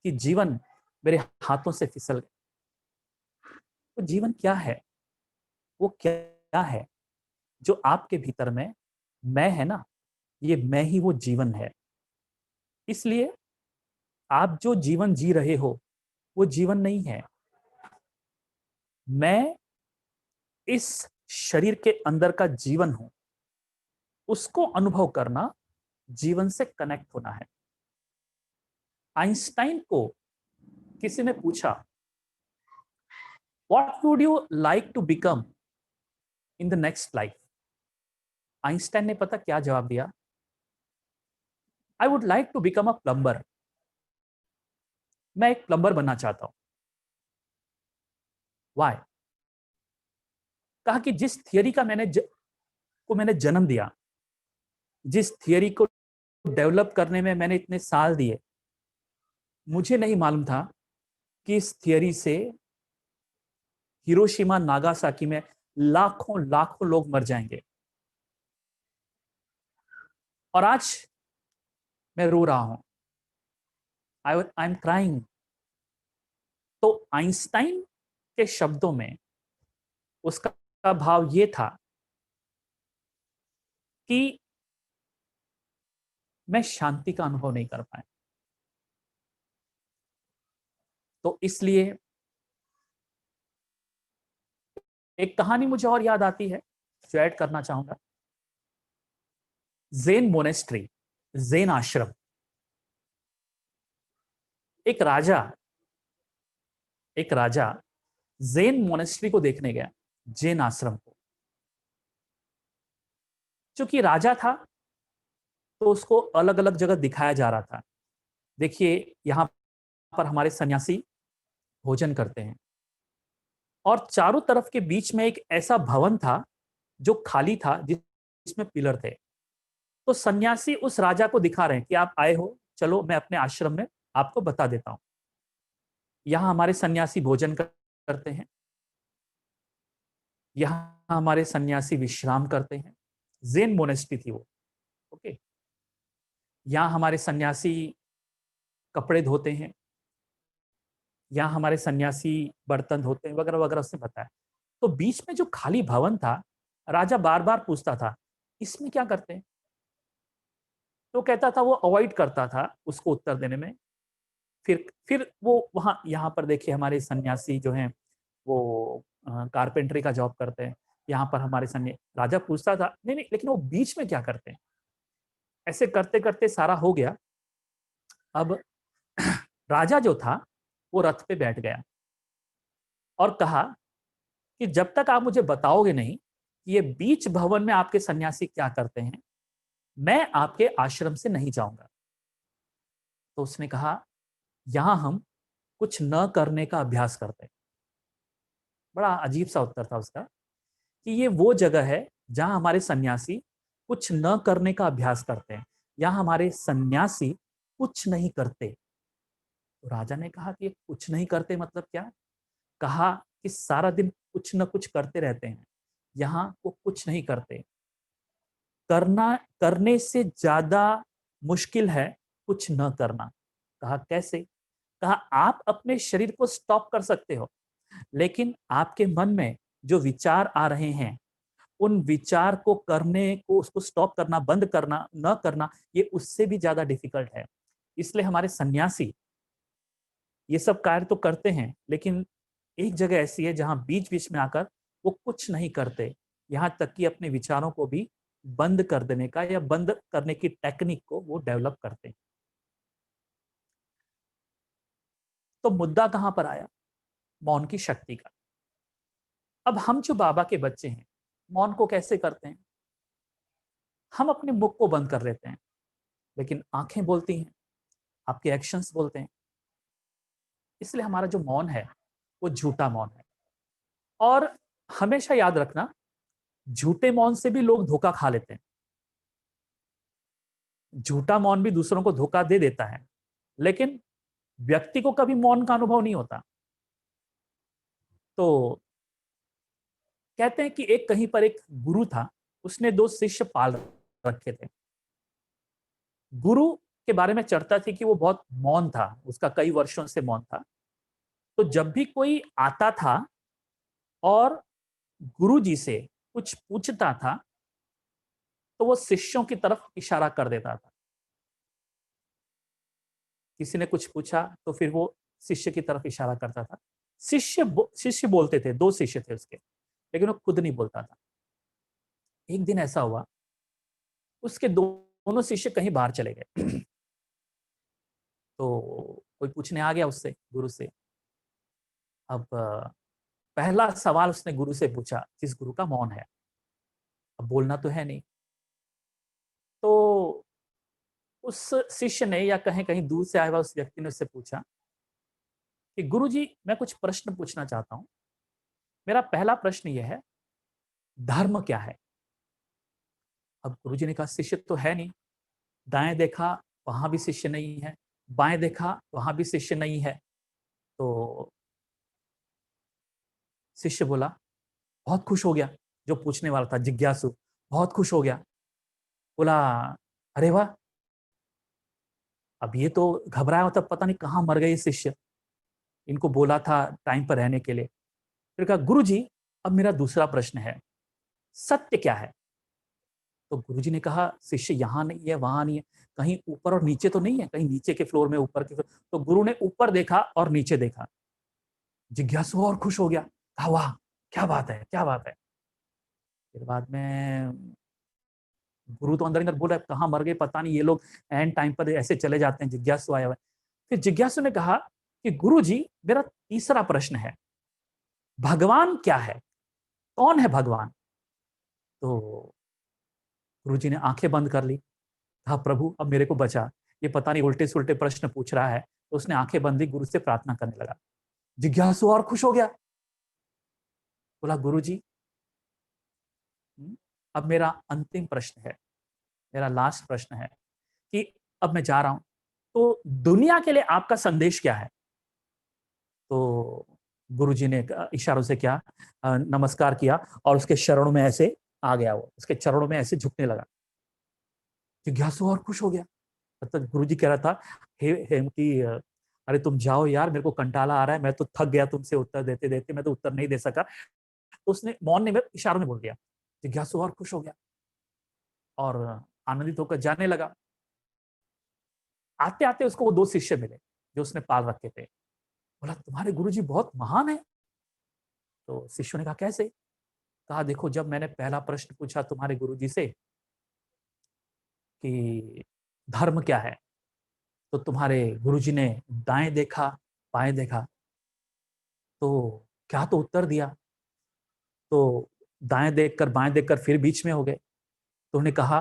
कि जीवन मेरे हाथों से फिसल गया। तो जीवन क्या है? वो क्या है जो आपके भीतर में मैं है ना, ये मैं ही वो जीवन है। इसलिए आप जो जीवन जी रहे हो वो जीवन नहीं है। मैं इस शरीर के अंदर का जीवन हूं, उसको अनुभव करना जीवन से कनेक्ट होना है। आइंस्टाइन को किसी ने पूछा, what would you like to become in the next life? Einstein ने पता क्या जवाब दिया? I would like to become a plumber. मैं एक प्लम्बर बनना चाहता हूं। वाई? कहा कि जिस थियरी का मैंने जन्म दिया, जिस थियरी को डेवलप करने में मैंने इतने साल दिए, मुझे नहीं मालूम था कि इस थियरी से हिरोशिमा नागासाकी में लाखों लाखों लोग मर जाएंगे। और आज मैं रो रहा हूं, आई एम क्राइंग। तो आइंस्टाइन के शब्दों में उसका भाव ये था कि मैं शांति का अनुभव नहीं कर पाया। तो इसलिए एक कहानी मुझे और याद आती है जो ऐड करना चाहूंगा। ज़ेन मोनेस्ट्री, ज़ेन आश्रम। एक राजा ज़ेन मोनेस्ट्री को देखने गया, जैन आश्रम को। चूंकि राजा था तो उसको अलग अलग जगह दिखाया जा रहा था। देखिए यहां पर हमारे सन्यासी भोजन करते हैं, और चारों तरफ के बीच में एक ऐसा भवन था जो खाली था, जिसमें पिलर थे। तो सन्यासी उस राजा को दिखा रहे हैं कि आप आए हो, चलो मैं अपने आश्रम में आपको बता देता हूं। यहां हमारे सन्यासी भोजन करते हैं, यहां हमारे सन्यासी विश्राम करते हैं। ज़ेन मोनेस्ट्री थी वो। ओके, यहां हमारे सन्यासी कपड़े धोते हैं, यहाँ हमारे सन्यासी बर्तन धोते हैं, वगैरह वगैरह उसने बताया। तो बीच में जो खाली भवन था, राजा बार बार पूछता था इसमें क्या करते हैं? तो कहता था, वो अवॉइड करता था उसको उत्तर देने में। फिर वो वहां, यहाँ पर देखिए हमारे सन्यासी जो हैं वो कारपेंटरी का जॉब करते हैं, यहाँ पर हमारे राजा पूछता था नहीं नहीं, लेकिन वो बीच में क्या करते हैं? ऐसे करते करते सारा हो गया। अब राजा जो था वो रथ पे बैठ गया और कहा कि जब तक आप मुझे बताओगे नहीं कि ये बीच भवन में आपके सन्यासी क्या करते हैं, मैं आपके आश्रम से नहीं जाऊंगा। तो उसने कहा, यहां हम कुछ न करने का अभ्यास करते हैं। बड़ा अजीब सा उत्तर था उसका कि ये वो जगह है जहां हमारे सन्यासी कुछ न करने का अभ्यास करते हैं। यहाँ हमारे सन्यासी कुछ नहीं करते। तो राजा ने कहा कि ये कुछ नहीं करते मतलब क्या? कहा कि सारा दिन कुछ न कुछ करते रहते हैं। यहाँ वो कुछ नहीं करते। करना करने से ज्यादा मुश्किल है कुछ न करना। कहा कैसे? कहा आप अपने शरीर को स्टॉप कर सकते हो, लेकिन आपके मन में जो विचार आ रहे हैं, उन विचार को करने को, उसको स्टॉप करना, बंद करना, न करना, ये उससे भी ज्यादा डिफिकल्ट है। इसलिए हमारे सन्यासी ये सब कार्य तो करते हैं, लेकिन एक जगह ऐसी है जहां बीच बीच में आकर वो कुछ नहीं करते, यहां तक कि अपने विचारों को भी बंद कर देने का या बंद करने की टेक्निक को वो डेवलप करते हैं। तो मुद्दा कहां पर आया? मौन की शक्ति का। अब हम जो बाबा के बच्चे हैं, मौन को कैसे करते हैं? हम अपने मुख को बंद कर लेते हैं, लेकिन आंखें बोलती हैं, आपके एक्शंस बोलते हैं। इसलिए हमारा जो मौन है वो झूठा मौन है। और हमेशा याद रखना, झूठे मौन से भी लोग धोखा खा लेते हैं। झूठा मौन भी दूसरों को धोखा दे देता है, लेकिन व्यक्ति को कभी मौन का अनुभव नहीं होता। तो कहते हैं कि एक कहीं पर एक गुरु था, उसने 2 शिष्य पाल रखे थे। गुरु के बारे में चर्चा थी कि वो बहुत मौन था, उसका कई वर्षों से मौन था। तो जब भी कोई आता था और गुरुजी से कुछ पूछता था, तो वो शिष्यों की तरफ इशारा कर देता था। किसी ने कुछ पूछा तो फिर वो शिष्य की तरफ इशारा करता था। शिष्य बोलते थे, 2 शिष्य थे उसके, लेकिन वो खुद नहीं बोलता था। एक दिन ऐसा हुआ, उसके दोनों शिष्य कहीं बाहर चले गए। तो कोई पूछने आ गया उससे, गुरु से। अब पहला सवाल उसने गुरु से पूछा, जिस गुरु का मौन है, अब बोलना तो है नहीं। तो उस शिष्य ने, या कहीं कहीं दूर से आया हुआ उस व्यक्ति ने उससे पूछा कि गुरुजी, मैं कुछ प्रश्न पूछना चाहता हूं। मेरा पहला प्रश्न यह है, धर्म क्या है? अब गुरुजी ने कहा, शिष्य तो है नहीं। दाएं देखा, वहां भी शिष्य नहीं है। बाएं देखा, वहां भी शिष्य नहीं है। तो शिष्य बोला, बहुत खुश हो गया, जो पूछने वाला था जिज्ञासु, बहुत खुश हो गया। बोला, अरे वाह, अब ये तो घबराया होता, पता नहीं कहाँ मर गए शिष्य, इनको बोला था टाइम पर रहने के लिए। फिर कहा, गुरुजी, अब मेरा दूसरा प्रश्न है, सत्य क्या है? तो गुरुजी ने कहा, शिष्य यहाँ नहीं है, वहां नहीं है, कहीं ऊपर और नीचे तो नहीं है, कहीं नीचे के फ्लोर में, ऊपर के फ्लोर। तो गुरु ने ऊपर देखा और नीचे देखा। जिज्ञासु और खुश हो गया, कहा, वाह, क्या बात है, क्या बात है। फिर बाद में गुरु तो अंदर अंदर बोल रहा है, कहाँ मर गए पता नहीं, ये लोग एंड टाइम पर ऐसे चले जाते हैं, जिज्ञासु आया हुआ है। फिर जिज्ञासु ने कहा कि गुरुजी, मेरा तीसरा प्रश्न है, भगवान क्या है? कौन है भगवान? तो गुरुजी ने आंखें बंद कर ली, कहा, प्रभु अब मेरे को बचा, ये पता नहीं उल्टे सुल्टे प्रश्न पूछ रहा है। तो उसने आंखें बंद ली, गुरु से प्रार्थना करने लगा। जिज्ञासु और खुश हो गया, बोला, गुरुजी, अब मेरा अंतिम प्रश्न है, मेरा लास्ट प्रश्न है कि अब मैं जा रहा हूं, तो दुनिया के लिए आपका संदेश क्या है? तो गुरुजी ने इशारों से क्या, नमस्कार किया और उसके चरणों में ऐसे आ गया, वो उसके चरणों में ऐसे झुकने लगा। जिज्ञासु और खुश हो गया। मतलब गुरुजी कह रहा था, हे कि अरे तुम जाओ यार, मेरे को कंटाला आ रहा है, मैं तो थक गया तुमसे उत्तर देते देते, मैं तो उत्तर नहीं दे सका। तो उसने मौन ने इशारों में बोल दिया। जिज्ञासु और खुश हो गया और आनंदित होकर जाने लगा। आते आते उसको वो 2 शिष्य मिले जो उसने पाल रखे थे। बोला, तुम्हारे गुरुजी बहुत महान है। तो शिष्यों ने कहा, कैसे? कहा, देखो, जब मैंने पहला प्रश्न पूछा तुम्हारे गुरुजी से कि धर्म क्या है, तो तुम्हारे गुरुजी ने दाएं देखा, बाएं देखा, तो क्या तो उत्तर दिया। तो दाएं देखकर बाएं देखकर फिर बीच में हो गए। तो उन्होंने कहा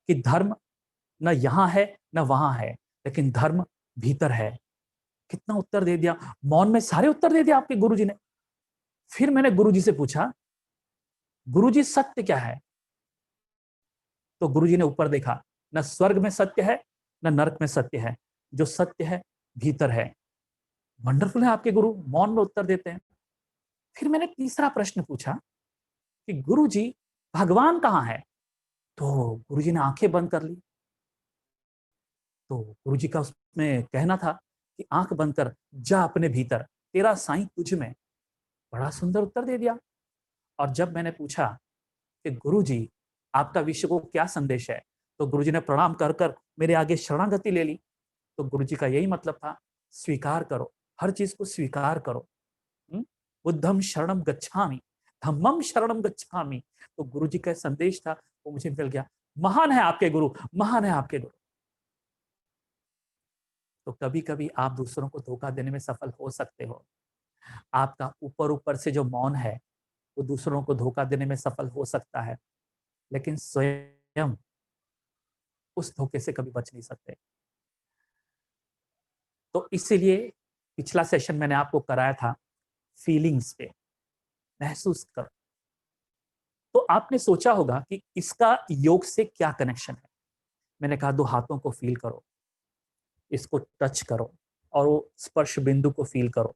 कि धर्म न यहाँ है न वहां है, लेकिन धर्म भीतर है। कितना उत्तर दे दिया, मौन में सारे उत्तर दे दिया आपके गुरुजी ने। फिर मैंने गुरुजी से पूछा, गुरुजी, सत्य क्या है? तो गुरुजी ने ऊपर देखा, न स्वर्ग में सत्य है न नरक में सत्य है, जो सत्य है भीतर है। वंडरफुल है आपके गुरु, मौन में उत्तर देते हैं। फिर मैंने तीसरा प्रश्न पूछा कि गुरुजी भगवान कहाँ है? तो गुरुजी ने आंखें बंद कर ली। तो गुरुजी का उसमें कहना था कि आंख बंद कर, जा अपने भीतर, तेरा साईं तुझ में। बड़ा सुंदर उत्तर दे दिया। और जब मैंने पूछा कि गुरुजी आपका विश्व को क्या संदेश है, तो गुरुजी ने प्रणाम कर कर मेरे आगे शरणागति ले ली। तो गुरुजी का यही मतलब था, स्वीकार करो, हर चीज को स्वीकार करो। बुद्धम शरणम गच्छामि, धम्मम शरणम गच्छामि। तो गुरुजी का संदेश था, वो मुझे मिल गया। महान है आपके गुरु, महान है आपके गुरु। तो कभी कभी आप दूसरों को धोखा देने में सफल हो सकते हो। आपका ऊपर ऊपर से जो मौन है वो दूसरों को धोखा देने में सफल हो सकता है, लेकिन स्वयं उस धोखे से कभी बच नहीं सकते। तो इसीलिए पिछला सेशन मैंने आपको कराया था फीलिंग्स पे, महसूस करो। तो आपने सोचा होगा कि इसका योग से क्या कनेक्शन है। मैंने कहा 2 हाथों को फील करो, इसको टच करो और वो स्पर्श बिंदु को फील करो।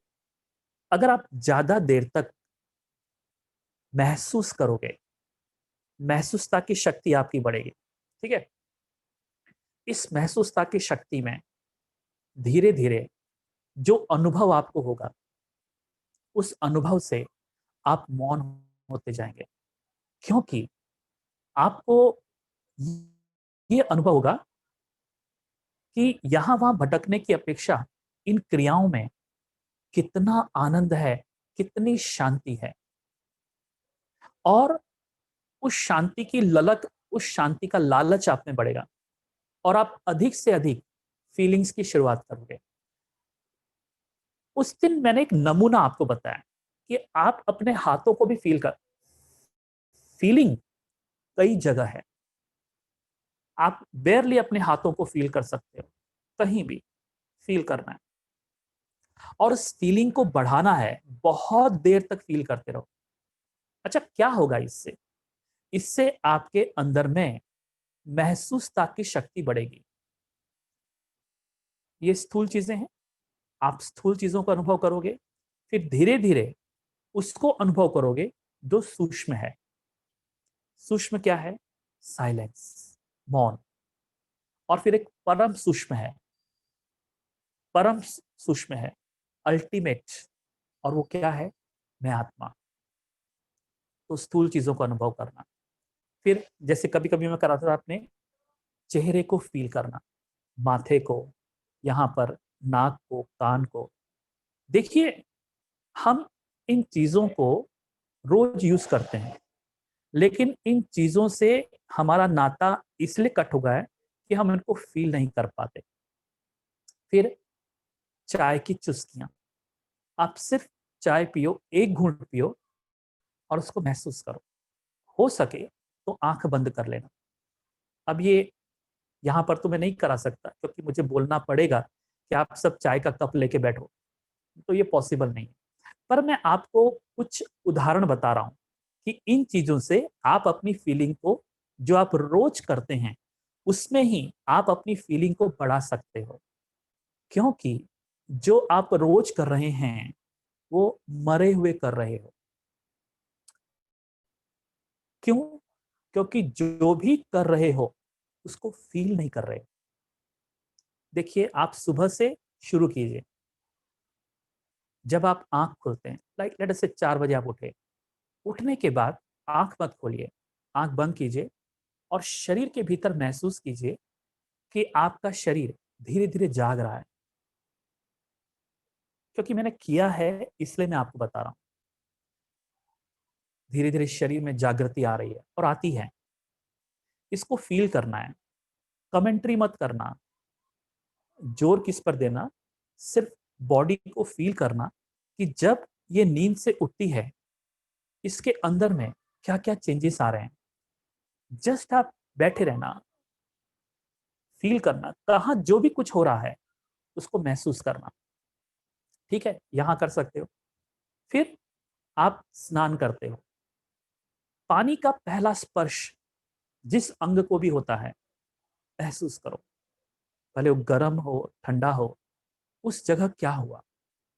अगर आप ज्यादा देर तक महसूस करोगे, महसूसता की शक्ति आपकी बढ़ेगी। ठीक है, इस महसूसता की शक्ति में धीरे धीरे जो अनुभव आपको होगा, उस अनुभव से आप मौन होते जाएंगे, क्योंकि आपको ये अनुभव होगा कि यहां वहां भटकने की अपेक्षा इन क्रियाओं में कितना आनंद है, कितनी शांति है। और उस शांति की ललक, उस शांति का लालच आप में बढ़ेगा और आप अधिक से अधिक फीलिंग्स की शुरुआत करोगे। उस दिन मैंने एक नमूना आपको बताया कि आप अपने हाथों को भी फील कर, फीलिंग कई जगह है। आप बेयरली अपने हाथों को फील कर सकते हो, कहीं भी फील करना है और उस फीलिंग को बढ़ाना है, बहुत देर तक फील करते रहो। अच्छा, क्या होगा इससे? इससे आपके अंदर में महसूसता की शक्ति बढ़ेगी। ये स्थूल चीजें हैं, आप स्थूल चीजों का अनुभव करोगे, फिर धीरे धीरे उसको अनुभव करोगे जो सूक्ष्म है। सूक्ष्म क्या है? साइलेंस, मौन। और फिर एक परम सूक्ष्म है, परम सूक्ष्म है, अल्टीमेट। और वो क्या है? मैं आत्मा। तो स्थूल चीजों को अनुभव करना, फिर जैसे कभी कभी मैं कराता था अपने चेहरे को फील करना, माथे को, यहाँ पर नाक को, कान को। देखिए, हम इन चीजों को रोज यूज करते हैं, लेकिन इन चीजों से हमारा नाता इसलिए कट हो गया है कि हम इनको फील नहीं कर पाते। फिर चाय की चुस्कियां, आप सिर्फ चाय पियो, एक घूंट पियो और उसको महसूस करो। हो सके तो आंख बंद कर लेना। अब ये यहाँ पर तो मैं नहीं करा सकता, क्योंकि मुझे बोलना पड़ेगा कि आप सब चाय का कप लेके बैठो, तो ये पॉसिबल नहीं है। पर मैं आपको कुछ उदाहरण बता रहा हूं कि इन चीजों से आप अपनी फीलिंग को, जो आप रोज करते हैं, उसमें ही आप अपनी फीलिंग को बढ़ा सकते हो। क्योंकि जो आप रोज कर रहे हैं वो मरे हुए कर रहे हो। क्यों? क्योंकि जो भी कर रहे हो उसको फील नहीं कर रहे। देखिए, आप सुबह से शुरू कीजिए। जब आप आंख खोलते हैं, लाइक लेट अस से 4 बजे आप उठे, उठने के बाद आंख मत खोलिए, आंख बंद कीजिए और शरीर के भीतर महसूस कीजिए कि आपका शरीर धीरे धीरे जाग रहा है। क्योंकि मैंने किया है इसलिए मैं आपको बता रहा हूं। धीरे धीरे शरीर में जागृति आ रही है और आती है, इसको फील करना है। कमेंट्री मत करना, जोर किस पर देना, सिर्फ बॉडी को फील करना कि जब ये नींद से उठती है, इसके अंदर में क्या क्या चेंजेस आ रहे हैं। जस्ट आप बैठे रहना, फील करना, कहाँ जो भी कुछ हो रहा है उसको महसूस करना। ठीक है, यहां कर सकते हो। फिर आप स्नान करते हो, पानी का पहला स्पर्श जिस अंग को भी होता है महसूस करो, भले वो गर्म हो ठंडा हो, उस जगह क्या हुआ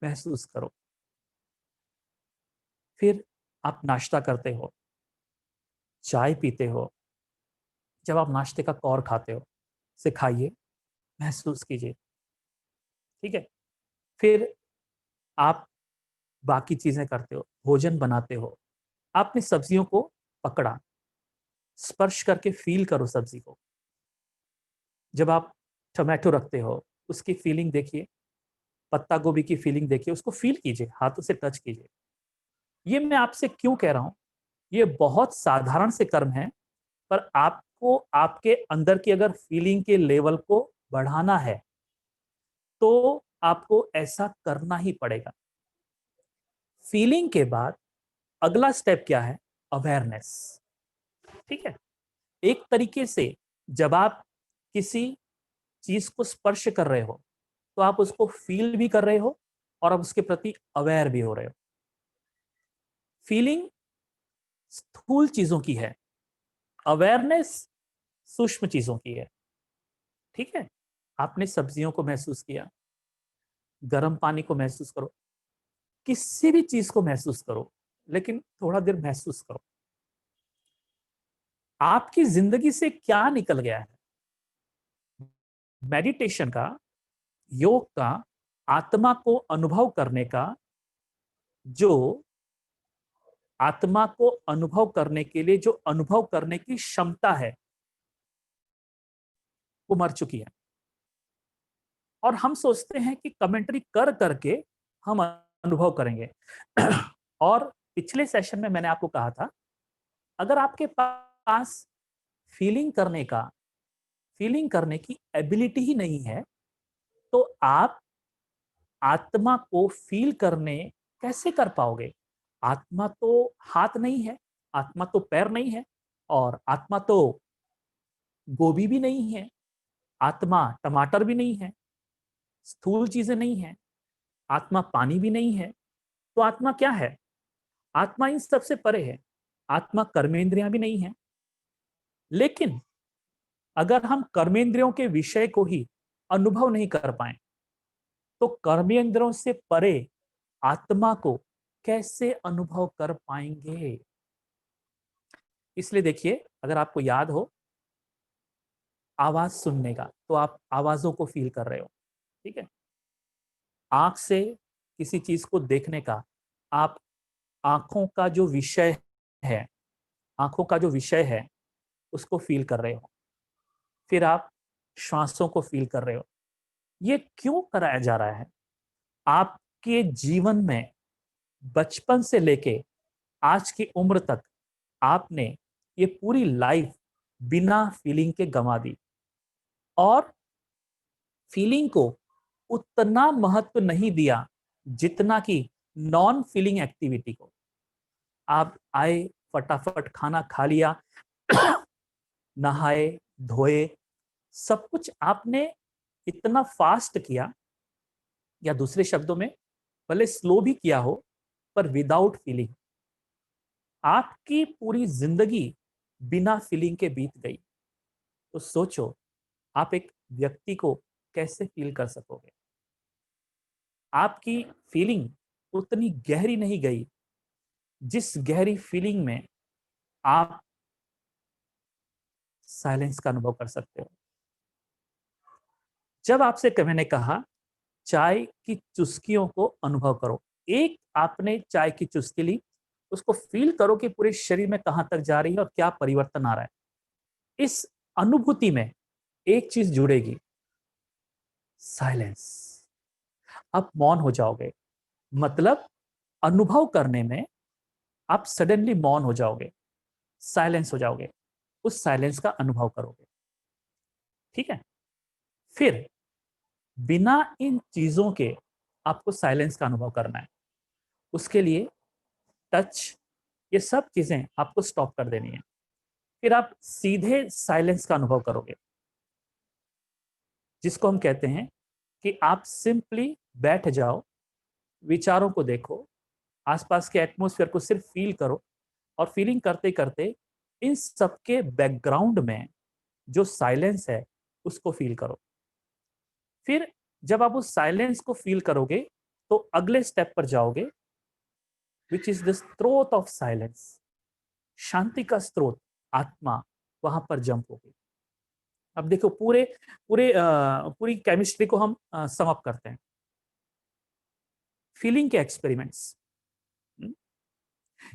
महसूस करो। फिर आप नाश्ता करते हो, चाय पीते हो, जब आप नाश्ते का कौर खाते हो उसे खाइए, महसूस कीजिए। ठीक है। फिर आप बाकी चीजें करते हो, भोजन बनाते हो, आपने सब्जियों को पकड़ा, स्पर्श करके फील करो सब्जी को। जब आप टोमेटो रखते हो उसकी फीलिंग देखिए, पत्ता गोभी की फीलिंग देखिए, उसको फील कीजिए, हाथों से टच कीजिए। ये मैं आपसे क्यों कह रहा हूं, ये बहुत साधारण से कर्म है, पर आपको आपके अंदर की अगर फीलिंग के लेवल को बढ़ाना है तो आपको ऐसा करना ही पड़ेगा। फीलिंग के बाद अगला स्टेप क्या है, अवेयरनेस। ठीक है। एक तरीके से जब आप किसी चीज को स्पर्श कर रहे हो तो आप उसको फील भी कर रहे हो और आप उसके प्रति अवेयर भी हो रहे हो। फीलिंग स्थूल चीजों की है, अवेयरनेस सूक्ष्म चीजों की है। ठीक है। आपने सब्जियों को महसूस किया, गर्म पानी को महसूस करो, किसी भी चीज को महसूस करो, लेकिन थोड़ा देर महसूस करो आपकी जिंदगी से क्या निकल गया है। मेडिटेशन का, योग का, आत्मा को अनुभव करने का, जो आत्मा को अनुभव करने के लिए जो अनुभव करने की क्षमता है वो मर चुकी है। और हम सोचते हैं कि कमेंट्री कर करके हम अनुभव करेंगे। और पिछले सेशन में मैंने आपको कहा था, अगर आपके पास फीलिंग करने का फीलिंग करने की एबिलिटी ही नहीं है तो आप आत्मा को फील करने कैसे कर पाओगे। आत्मा तो हाथ नहीं है, आत्मा तो पैर नहीं है, और आत्मा तो गोभी भी नहीं है, आत्मा टमाटर भी नहीं है, स्थूल चीजें नहीं है, आत्मा पानी भी नहीं है। तो आत्मा क्या है, आत्मा इन सबसे परे है। आत्मा कर्मेंद्रियां भी नहीं है। लेकिन अगर हम कर्मेंद्रियों के विषय को ही अनुभव नहीं कर पाए तो कर्मेंद्रियों से परे आत्मा को कैसे अनुभव कर पाएंगे। इसलिए देखिए, अगर आपको याद हो आवाज सुनने का, तो आप आवाजों को फील कर रहे हो। ठीक है। आंख से किसी चीज को देखने का, आप आंखों का जो विषय है आंखों का जो विषय है उसको फील कर रहे हो। फिर आप श्वासों को फील कर रहे हो। ये क्यों कराया जा रहा है, आपके जीवन में बचपन से लेके आज की उम्र तक आपने ये पूरी लाइफ बिना फीलिंग के गंवा दी, और फीलिंग को उतना महत्व नहीं दिया जितना कि नॉन फीलिंग एक्टिविटी को। आप आए, फटाफट खाना खा लिया, नहाए धोए, सब कुछ आपने इतना फास्ट किया, या दूसरे शब्दों में भले स्लो भी किया हो, पर विदाउट फीलिंग। आपकी पूरी जिंदगी बिना फीलिंग के बीत गई। तो सोचो आप एक व्यक्ति को कैसे फील कर सकोगे। आपकी फीलिंग उतनी गहरी नहीं गई जिस गहरी फीलिंग में आप साइलेंस का अनुभव कर सकते हो। जब आपसे मैंने कहा चाय की चुस्कियों को अनुभव करो, एक आपने चाय की चुस्की ली, उसको फील करो कि पूरे शरीर में कहां तक जा रही है और क्या परिवर्तन आ रहा है। इस अनुभूति में एक चीज जुड़ेगी, साइलेंस। आप मौन हो जाओगे, मतलब अनुभव करने में आप सडनली मौन हो जाओगे, साइलेंस हो जाओगे, उस साइलेंस का अनुभव करोगे। ठीक है। फिर बिना इन चीजों के आपको साइलेंस का अनुभव करना है। उसके लिए टच, ये सब चीजें आपको स्टॉप कर देनी है। फिर आप सीधे साइलेंस का अनुभव करोगे, जिसको हम कहते हैं कि आप सिंपली बैठ जाओ, विचारों को देखो, आसपास के एटमॉस्फेयर को सिर्फ फील करो, और फीलिंग करते करते इन सबके बैकग्राउंड में जो साइलेंस है उसको फील करो। फिर जब आप उस साइलेंस को फील करोगे तो अगले स्टेप पर जाओगे, विच इज द स्रोत ऑफ साइलेंस। शांति का स्रोत आत्मा वहां पर जंप होगी। अब देखो पूरे पूरे पूरी केमिस्ट्री को हम सम अप करते हैं। फीलिंग के एक्सपेरिमेंट्स।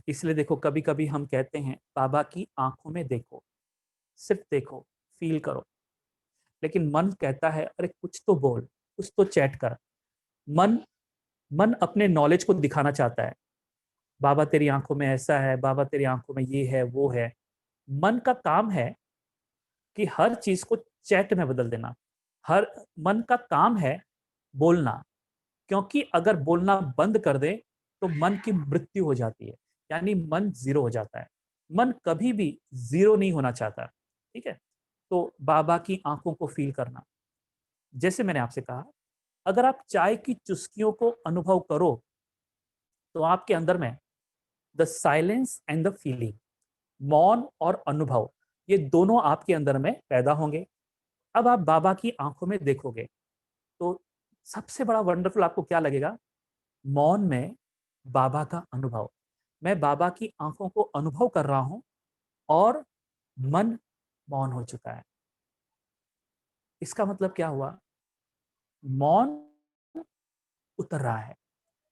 इसलिए देखो कभी कभी हम कहते हैं बाबा की आंखों में देखो, सिर्फ देखो, फील करो। लेकिन मन कहता है अरे कुछ तो बोल, कुछ तो चैट कर। मन मन अपने नॉलेज को दिखाना चाहता है। बाबा तेरी आंखों में ऐसा है, बाबा तेरी आंखों में ये है वो है। मन का काम है कि हर चीज को चैट में बदल देना। हर मन का काम है बोलना, क्योंकि अगर बोलना बंद कर दे तो मन की मृत्यु हो जाती है, यानी मन जीरो हो जाता है। मन कभी भी जीरो नहीं होना चाहता। ठीक है, तो बाबा की आंखों को फील करना। जैसे मैंने आपसे कहा, अगर आप चाय की चुस्कियों को अनुभव करो तो आपके अंदर में the silence and the feeling, मौन और अनुभव, ये दोनों आपके अंदर में पैदा होंगे। अब आप बाबा की आंखों में देखोगे तो सबसे बड़ा वंडरफुल आपको क्या लगेगा? मौन में बाबा का अनुभव। मैं बाबा की आंखों को अनुभव कर रहा हूं और मन मौन हो चुका है। इसका मतलब क्या हुआ? मौन उतर रहा है।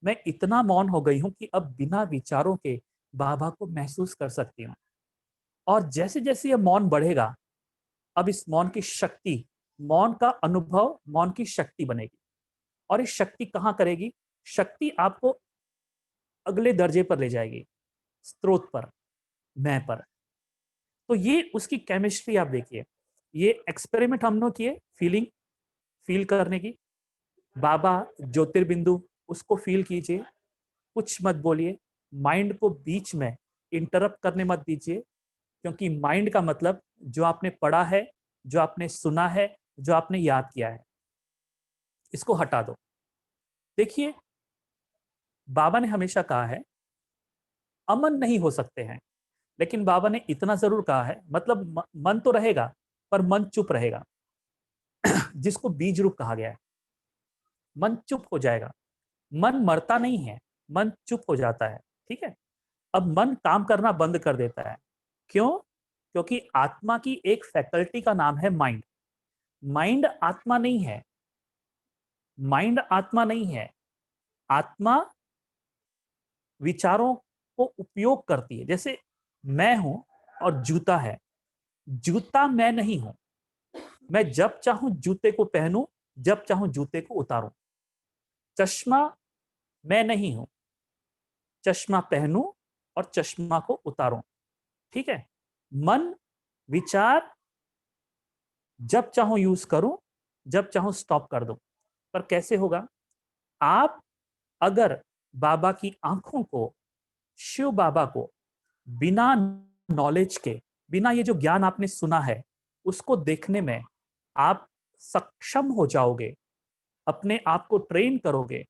मैं इतना मौन हो गई हूं कि अब बिना विचारों के बाबा को महसूस कर सकती हूँ। और जैसे जैसे ये मौन बढ़ेगा, अब इस मौन की शक्ति, मौन का अनुभव मौन की शक्ति बनेगी। और इस शक्ति कहां करेगी? शक्ति आपको अगले दर्जे पर ले जाएगी, स्रोत पर, मैं पर। तो ये उसकी केमिस्ट्री आप देखिए। ये एक्सपेरिमेंट हमने किए फीलिंग, फील करने की। बाबा ज्योतिर्बिंदु, उसको फील कीजिए, कुछ मत बोलिए, माइंड को बीच में इंटरप्ट करने मत दीजिए, क्योंकि माइंड का मतलब जो आपने पढ़ा है, जो आपने सुना है, जो आपने याद किया है, इसको हटा दो। देखिए, बाबा ने हमेशा कहा है अमन नहीं हो सकते हैं, लेकिन बाबा ने इतना जरूर कहा है, मतलब मन तो रहेगा पर मन चुप रहेगा, जिसको बीज रूप कहा गया है। मन चुप हो जाएगा। मन मरता नहीं है, मन चुप हो जाता है। ठीक है, अब मन काम करना बंद कर देता है। क्यों? क्योंकि आत्मा की एक फैकल्टी का नाम है माइंड। माइंड आत्मा नहीं है। माइंड आत्मा नहीं है। आत्मा विचारों को उपयोग करती है। जैसे मैं हूं और जूता है, जूता मैं नहीं हूं। मैं जब चाहूं जूते को पहनूं, जब चाहूं जूते को उतारूं। चश्मा मैं नहीं हूं, चश्मा पहनूं और चश्मा को उतारूं। ठीक है, मन विचार जब चाहूं यूज करूं, जब चाहूं स्टॉप कर दूं। पर कैसे होगा? आप अगर बाबा की आंखों को, शिव बाबा को बिना नॉलेज के, बिना ये जो ज्ञान आपने सुना है उसको देखने में आप सक्षम हो जाओगे, अपने आप को ट्रेन करोगे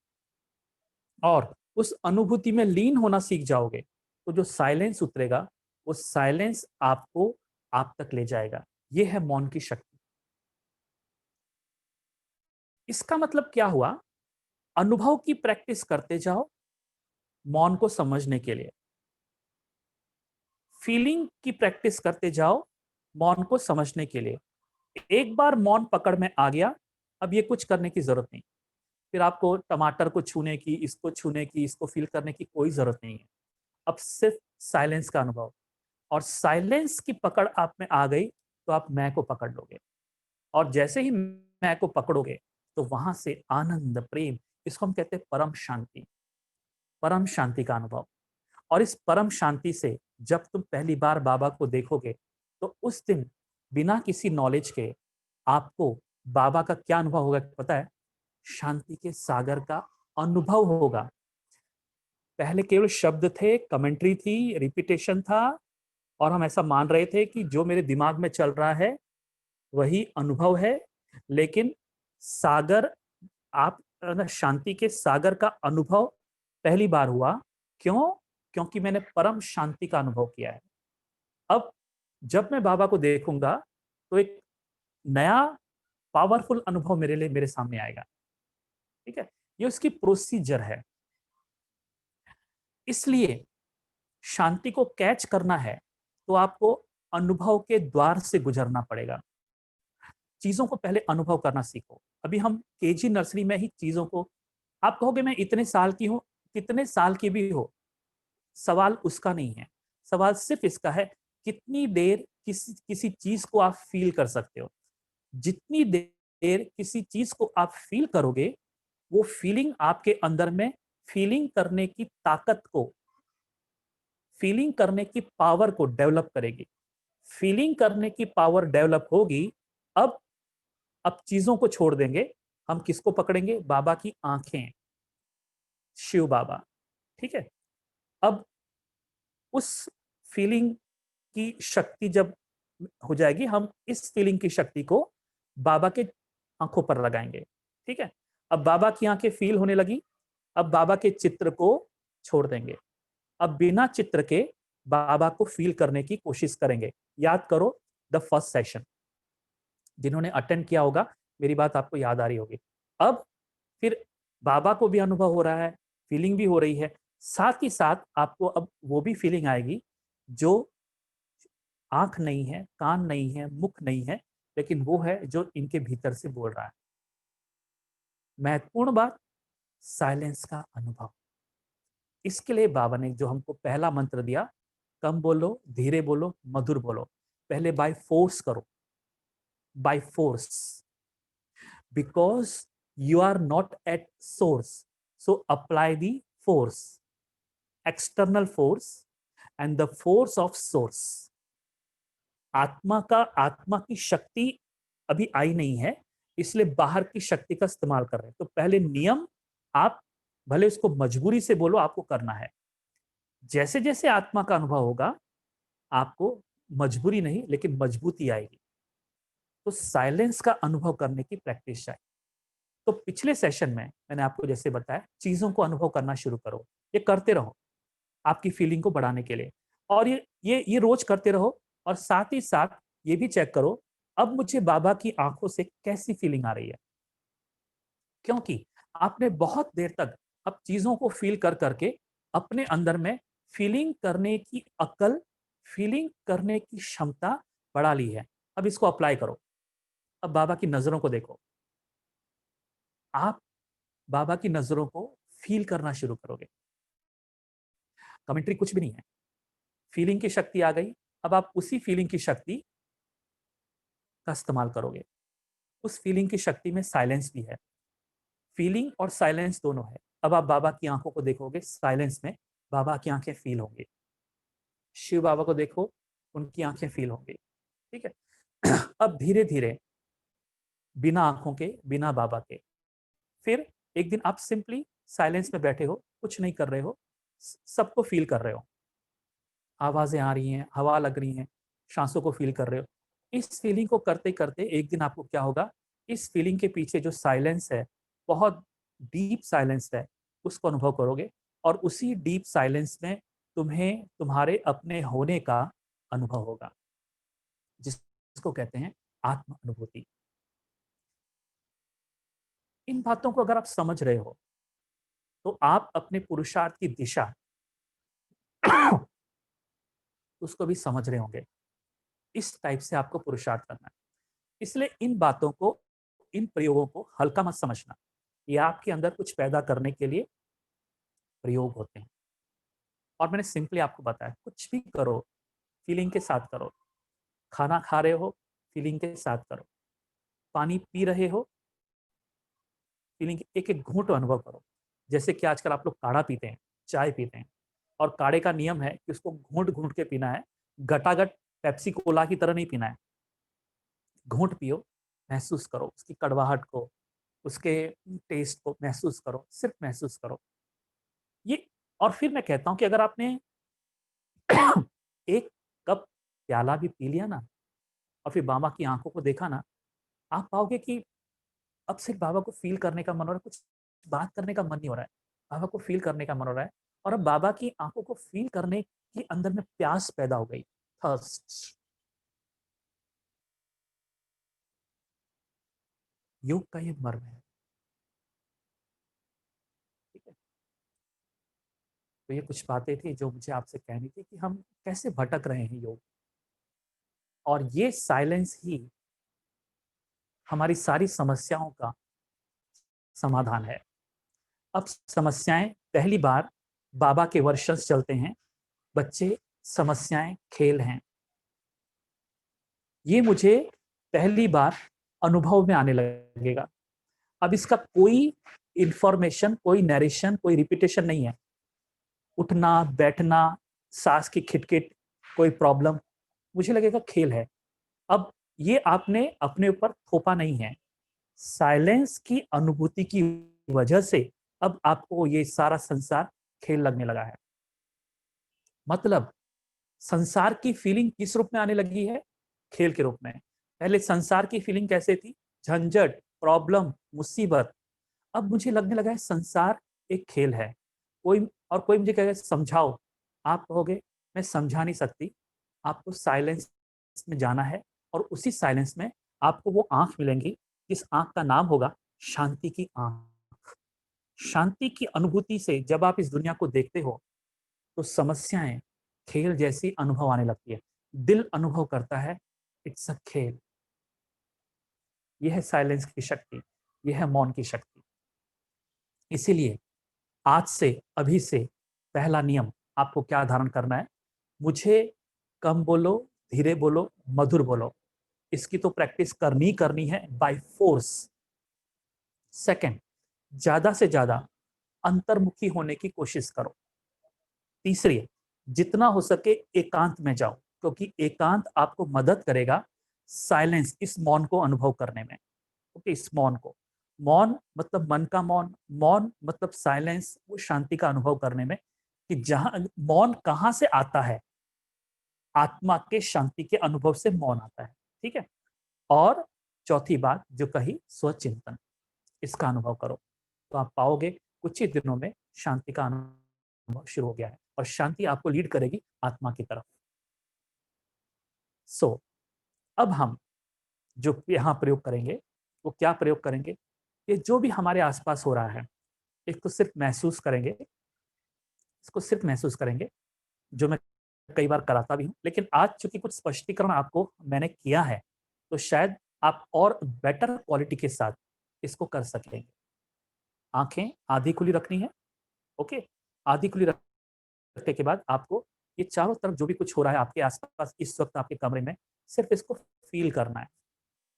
और उस अनुभूति में लीन होना सीख जाओगे, तो जो साइलेंस उतरेगा वो साइलेंस आपको आप तक ले जाएगा। ये है मौन की शक्ति। इसका मतलब क्या हुआ? अनुभव की प्रैक्टिस करते जाओ मौन को समझने के लिए, फीलिंग की प्रैक्टिस करते जाओ मौन को समझने के लिए। एक बार मौन पकड़ में आ गया, अब ये कुछ करने की जरूरत नहीं। फिर आपको टमाटर को छूने की, इसको छूने की, इसको फील करने की कोई जरूरत नहीं है। अब सिर्फ साइलेंस का अनुभव। और साइलेंस की पकड़ आप में आ गई तो आप मैं को पकड़ लोगे। और जैसे ही मैं को पकड़ोगे तो वहां से आनंद, प्रेम, इसको हम कहते हैं परम शांति, परम शांति का अनुभव। और इस परम शांति से जब तुम पहली बार बाबा को देखोगे तो उस दिन बिना किसी नॉलेज के आपको बाबा का क्या अनुभव होगा पता है? शांति के सागर का अनुभव होगा। पहले केवल शब्द थे, कमेंट्री थी, रिपीटेशन था, और हम ऐसा मान रहे थे कि जो मेरे दिमाग में चल रहा है वही अनुभव है। लेकिन सागर, आप शांति के सागर का अनुभव पहली बार हुआ। क्यों? क्योंकि मैंने परम शांति का अनुभव किया है। अब जब मैं बाबा को देखूंगा तो एक नया पावरफुल अनुभव मेरे लिए मेरे सामने आएगा। ठीक है, ये उसकी प्रोसीजर है। इसलिए शांति को कैच करना है तो आपको अनुभव के द्वार से गुजरना पड़ेगा। चीजों को पहले अनुभव करना सीखो। अभी हम केजी नर्सरी में ही चीजों को, आप कहोगे मैं इतने साल की हूं, कितने साल की भी हो, सवाल उसका नहीं है। सवाल सिर्फ इसका है कितनी देर किसी किसी चीज को आप फील कर सकते हो। जितनी देर किसी चीज को आप फील करोगे, वो फीलिंग आपके अंदर में फीलिंग करने की ताकत को, फीलिंग करने की पावर को डेवलप करेगी। फीलिंग करने की पावर डेवलप होगी। अब अब चीजों को छोड़ देंगे, हम किसको पकड़ेंगे? बाबा की आंखें, शिव बाबा। ठीक है, अब उस फीलिंग की शक्ति जब हो जाएगी, हम इस फीलिंग की शक्ति को बाबा के आंखों पर लगाएंगे। ठीक है, अब बाबा की आंखें फील होने लगी, अब बाबा के चित्र को छोड़ देंगे। अब बिना चित्र के बाबा को फील करने की कोशिश करेंगे। याद करो द फर्स्ट सेशन, जिन्होंने अटेंड किया होगा, मेरी बात आपको याद आ रही होगी। अब फिर बाबा को भी अनुभव हो रहा है, फीलिंग भी हो रही है, साथ ही साथ आपको अब वो भी फीलिंग आएगी जो आंख नहीं है, कान नहीं है, मुख नहीं है, लेकिन वो है जो इनके भीतर से बोल रहा है। महत्वपूर्ण बात, साइलेंस का अनुभव। इसके लिए बाबा ने जो हमको पहला मंत्र दिया, कम बोलो, धीरे बोलो, मधुर बोलो। पहले बाय फोर्स करो, by force, because you are not at source, so apply the force, external force and the force of source. आत्मा की शक्ति अभी आई नहीं है, इसलिए बाहर की शक्ति का इस्तेमाल कर रहे हैं। तो पहले नियम, आप भले उसको मजबूरी से बोलो, आपको करना है। जैसे जैसे आत्मा का अनुभव होगा, आपको मजबूरी नहीं लेकिन मजबूती आएगी। तो साइलेंस का अनुभव करने की प्रैक्टिस चाहिए। तो पिछले सेशन में मैंने आपको जैसे बताया, चीजों को अनुभव करना शुरू करो, ये करते रहो आपकी फीलिंग को बढ़ाने के लिए। और ये रोज करते रहो। और साथ ही साथ ये भी चेक करो, अब मुझे बाबा की आंखों से कैसी फीलिंग आ रही है। क्योंकि आपने बहुत देर तक अब चीजों को फील कर करके अपने अंदर में फीलिंग करने की अकल, फीलिंग करने की क्षमता बढ़ा ली है। अब इसको अप्लाई करो। अब बाबा की नजरों को देखो, आप बाबा की नजरों को फील करना शुरू करोगे। कमेंट्री कुछ भी नहीं है, फीलिंग की शक्ति आ गई। अब आप उसी फीलिंग की शक्ति का इस्तेमाल करोगे। उस फीलिंग की शक्ति में साइलेंस भी है, फीलिंग और साइलेंस दोनों है। अब आप बाबा की आंखों को देखोगे, साइलेंस में बाबा की आंखें फील होंगी। शिव बाबा को देखो, उनकी आंखें फील होंगी। ठीक है, अब धीरे धीरे बिना आंखों के, बिना बाबा के, फिर एक दिन आप सिंपली साइलेंस में बैठे हो, कुछ नहीं कर रहे हो, सबको फील कर रहे हो। आवाजें आ रही हैं, हवा लग रही हैं, सांसों को फील कर रहे हो। इस फीलिंग को करते करते एक दिन आपको क्या होगा, इस फीलिंग के पीछे जो साइलेंस है, बहुत डीप साइलेंस है, उसको अनुभव करोगे। और उसी डीप साइलेंस में तुम्हें तुम्हारे अपने होने का अनुभव होगा, जिसको कहते हैं आत्म अनुभूति। इन बातों को अगर आप समझ रहे हो, तो आप अपने पुरुषार्थ की दिशा उसको भी समझ रहे होंगे। इस टाइप से आपको पुरुषार्थ करना है। इसलिए इन बातों को, इन प्रयोगों को हल्का मत समझना। ये आपके अंदर कुछ पैदा करने के लिए प्रयोग होते हैं। और मैंने सिंपली आपको बताया, कुछ भी करो फीलिंग के साथ करो। खाना खा रहे हो, फीलिंग के साथ करो। पानी पी रहे हो, फीलिंग के एक एक घूंट अनुभव करो। जैसे कि आजकल आप लोग काढ़ा पीते हैं, चाय पीते हैं, और काढ़े का नियम है कि उसको घूंट घूंट के पीना है, घटाघट पेप्सी कोला की तरह नहीं पीना है। घूंट पियो, महसूस करो उसकी कड़वाहट को, उसके टेस्ट को महसूस करो, सिर्फ महसूस करो ये। और फिर मैं कहता हूं कि अगर आपने एक कप प्याला भी पी लिया ना, और फिर बाबा की आंखों को देखा ना, आप पाओगे कि अब सिर्फ बाबा को फील करने का मन हो रहा है, कुछ बात करने का मन नहीं हो रहा है, बाबा को फील करने का मन हो रहा है। और अब बाबा की आंखों को फील करने की अंदर में प्यास पैदा हो गई, थर्स्ट। योग का ये मर्म है। ठीक है, तो ये कुछ बातें थी जो मुझे आपसे कहनी थी कि हम कैसे भटक रहे हैं योग, और ये साइलेंस ही हमारी सारी समस्याओं का समाधान है। अब समस्याएं पहली बार बाबा के वर्षस चलते हैं, बच्चे समस्याएं खेल हैं। ये मुझे पहली बार अनुभव में आने लगेगा। अब इसका कोई इंफॉर्मेशन, कोई नरेशन, कोई रिपीटेशन नहीं है। उठना बैठना, सांस की खिटखिट, कोई प्रॉब्लम, मुझे लगेगा खेल है। अब ये आपने अपने ऊपर थोपा नहीं है, साइलेंस की अनुभूति की वजह से अब आपको ये सारा संसार खेल लगने लगा है। मतलब संसार की फीलिंग किस रूप में आने लगी है? खेल के रूप में। पहले संसार की फीलिंग कैसे थी? झंझट, प्रॉब्लम, मुसीबत। अब मुझे लगने लगा है संसार एक खेल है। कोई मुझे कहेगा समझाओ, आप कहोगे मैं समझा नहीं सकती, आपको साइलेंस में जाना है, और उसी साइलेंस में आपको वो आंख मिलेंगी जिस आंख का नाम होगा शांति की आंख। शांति की अनुभूति से जब आप इस दुनिया को देखते हो तो समस्याएं खेल जैसी अनुभव आने लगती है। दिल अनुभव करता है इट्स अ खेल। यह है साइलेंस की शक्ति, यह है मौन की शक्ति। इसीलिए आज से, अभी से पहला नियम आपको क्या धारण करना है? मुझे कम बोलो, धीरे बोलो, मधुर बोलो। इसकी तो प्रैक्टिस करनी है बाय फोर्स। सेकंड, ज्यादा से ज्यादा अंतर्मुखी होने की कोशिश करो। तीसरी, जितना हो सके एकांत में जाओ, क्योंकि एकांत आपको मदद करेगा साइलेंस, इस मौन को अनुभव करने में। ओके, इस मौन को, मौन मतलब मन का मौन, मौन मतलब साइलेंस, वो शांति का अनुभव करने में, कि जहां मौन कहां से आता है? आत्मा के शांति के अनुभव से मौन आता है। ठीक है। और चौथी बात जो कही, स्वचिंतन, इसका अनुभव करो, तो आप पाओगे कुछ ही दिनों में शांति का अनुभव शुरू हो गया है, और शांति आपको लीड करेगी आत्मा की तरफ। सो अब हम जो यहाँ प्रयोग करेंगे, वो क्या प्रयोग करेंगे? ये जो भी हमारे आसपास हो रहा है, इसको सिर्फ महसूस करेंगे, इसको सिर्फ महसूस करेंगे, जो मैं कई बार कराता भी हूँ, लेकिन आज चूंकि कुछ स्पष्टीकरण आपको मैंने किया है, तो शायद आप और बेटर क्वालिटी के साथ इसको कर सकेंगे। आंखें आधी खुली रखनी है। ओके, आधी खुली रखने के बाद आपको ये चारों तरफ जो भी कुछ हो रहा है आपके आसपास इस वक्त आपके कमरे में, सिर्फ इसको फील करना है।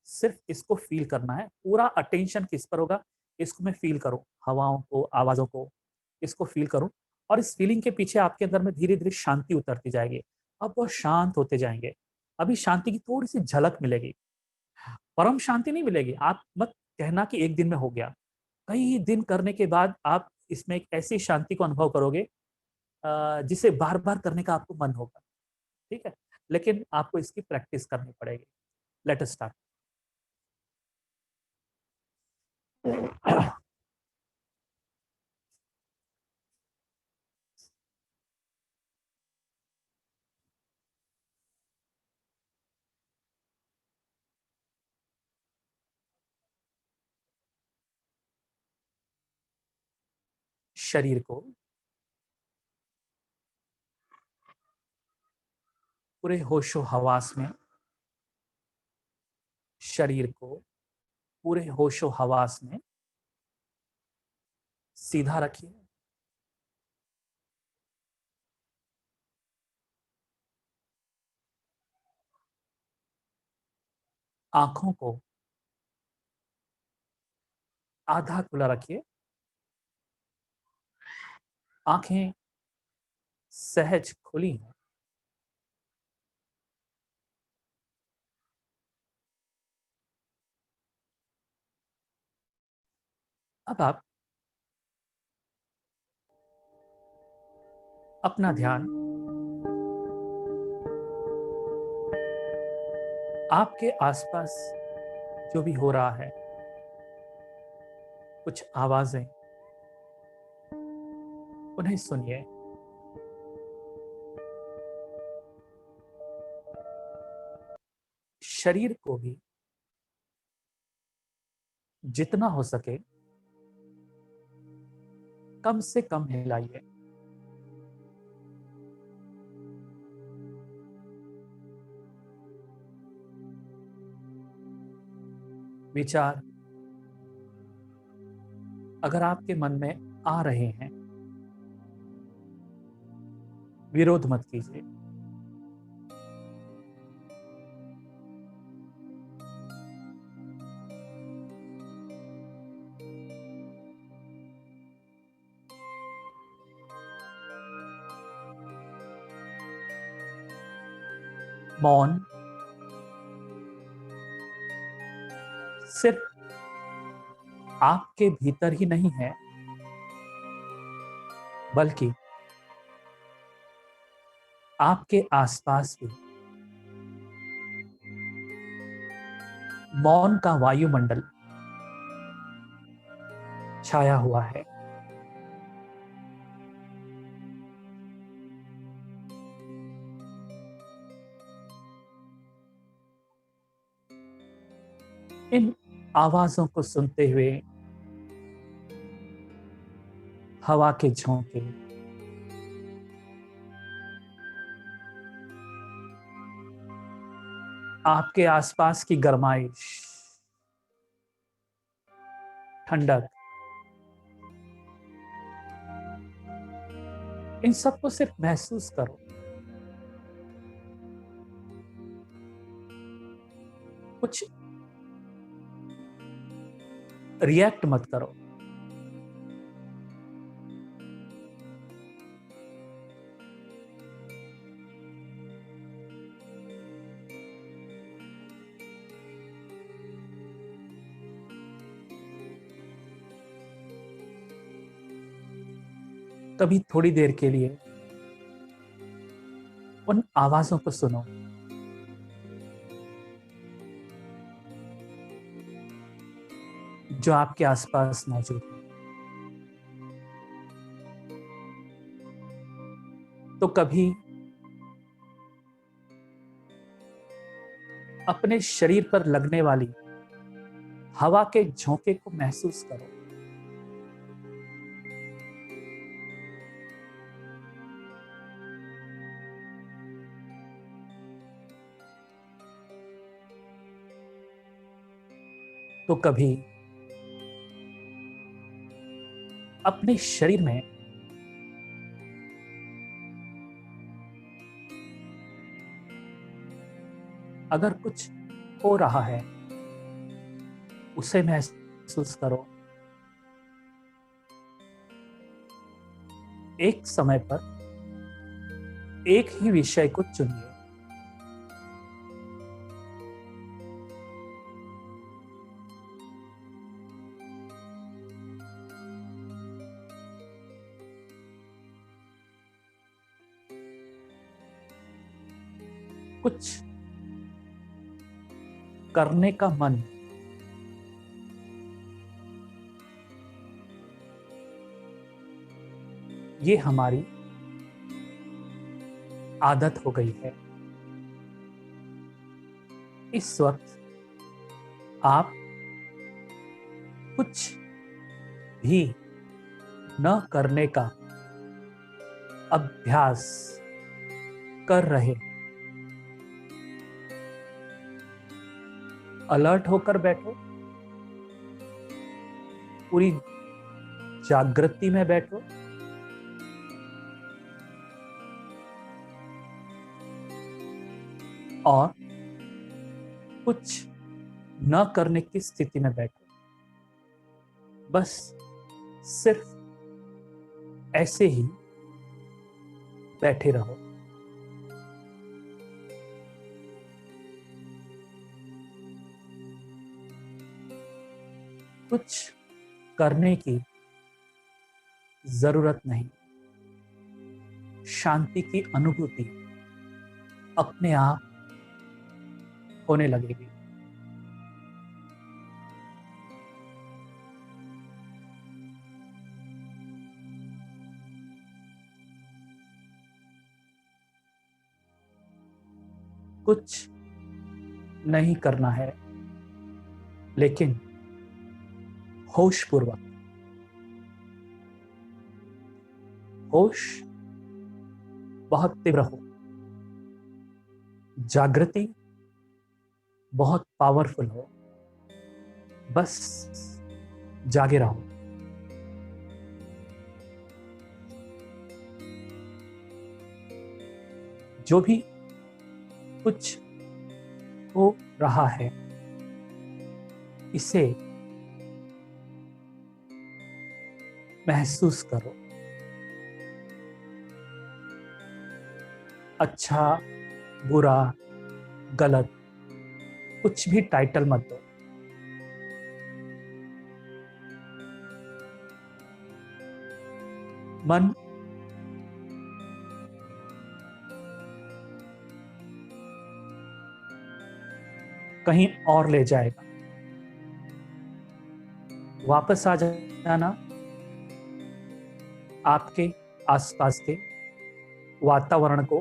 सिर्फ इसको फील करना है। पूरा अटेंशन किस पर होगा? इसको मैं फील करूं, हवाओं को, आवाज़ों को, इसको फील करूं, और इस फीलिंग के पीछे आपके अंदर में धीरे-धीरे शांति उतरती जाएगी। अब वो शांत होते जाएँगे। अभी शांति की थोड़ी-सी झलक मिलेगी। परम शांति नहीं मिलेगी। आप मत कहना कि एक दिन में हो गया। कई दिन करने के बाद आप इसमें एक ऐसी शांति को अनुभव करोगे जिसे बार-बार करने का आपको मन होगा। ठीक है? लेकिन आपको इसकी प्रैक्टिस करनी पड़ेगी। Let us start. शरीर को पूरे होशो-हवास में, शरीर को पूरे होशो-हवास में सीधा रखिए। आँखों को आधा खुला रखिए। आँखें सहज खुली हैं। अब आप अपना ध्यान आपके आसपास जो भी हो रहा है, कुछ आवाज़ें, उन्हें सुनिए। शरीर को भी जितना हो सके कम से कम हिलाइए। विचार अगर आपके मन में आ रहे हैं, विरोध मत कीजिए। मौन सिर्फ आपके भीतर ही नहीं है, बल्कि आपके आसपास भी। मौन का वायुमंडल छाया हुआ है। इन आवाजों को सुनते हुए हवा के झोंके, आपके आसपास की गरमाइश, ठंडक, इन सबको सिर्फ महसूस करो। कुछ रिएक्ट मत करो। कभी थोड़ी देर के लिए उन आवाजों को सुनो जो आपके आसपास मौजूद है। तो कभी अपने शरीर पर लगने वाली हवा के झोंके को महसूस करो। तो कभी अपने शरीर में अगर कुछ हो रहा है, उसे महसूस करो। एक समय पर एक ही विषय को चुनिए। कुछ करने का मन, ये हमारी आदत हो गई है। इस वक्त आप कुछ भी न करने का अभ्यास कर रहे हैं। अलर्ट होकर बैठो, पूरी जागृति में बैठो। और कुछ न करने की स्थिति में बैठो। बस सिर्फ ऐसे ही बैठे रहो। कुछ करने की जरूरत नहीं। शांति की अनुभूति अपने आप होने लगेगी। कुछ नहीं करना है, लेकिन होश पूर्वक। होश बहुत तीव्र हो, जागृति बहुत पावरफुल हो, बस जागे रहो। जो भी कुछ हो रहा है, इसे महसूस करो। अच्छा, बुरा, गलत, कुछ भी टाइटल मत दो। मन कहीं और ले जाएगा। वापस आ जाना आपके आसपास के वातावरण को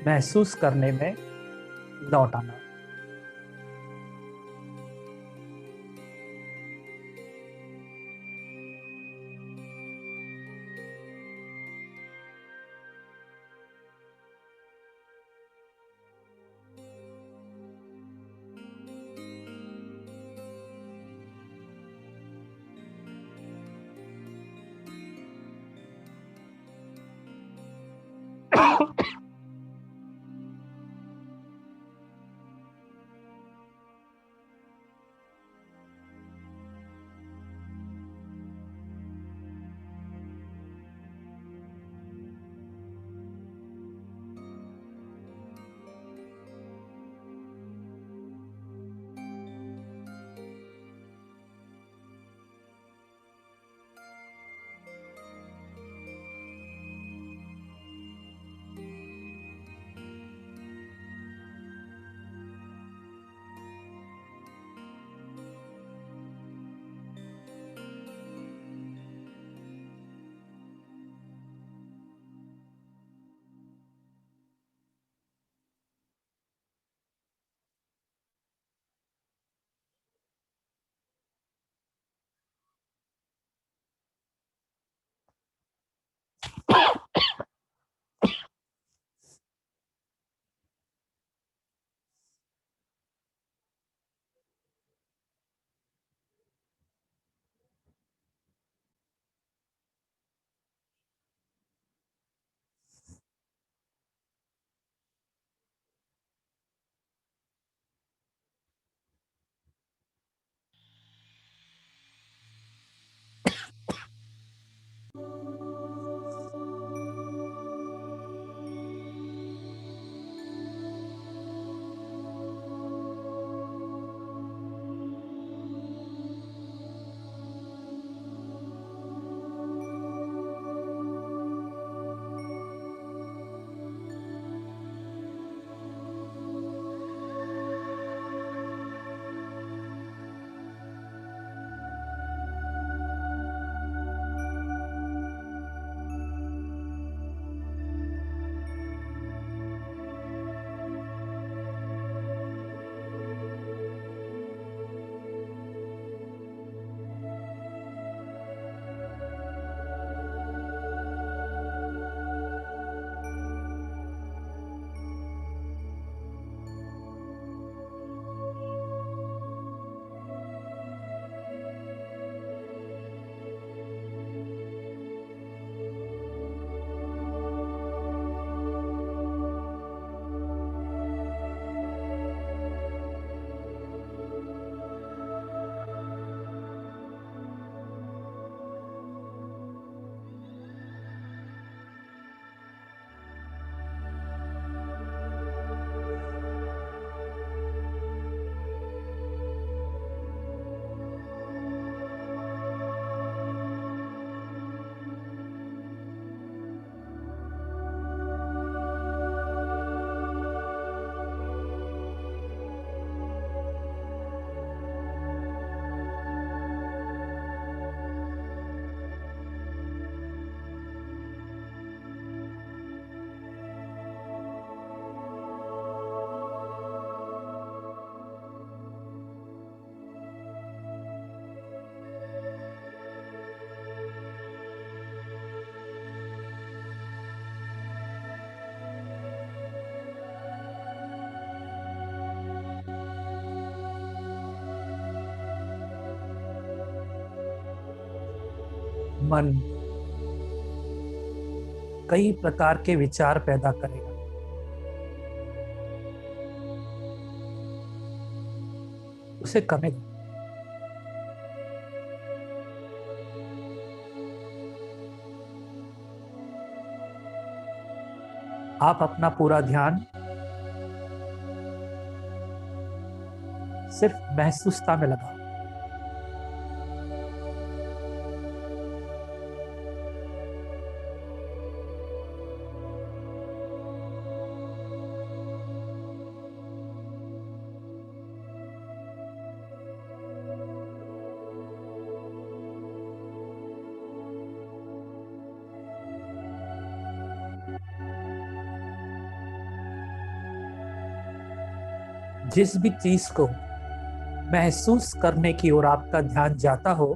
महसूस करने में लौट आना। मन कई प्रकार के विचार पैदा करेगा। उसे करने दो। आप अपना पूरा ध्यान सिर्फ महसूसता में लगाओ। जिस भी चीज को महसूस करने की ओर आपका ध्यान जाता हो,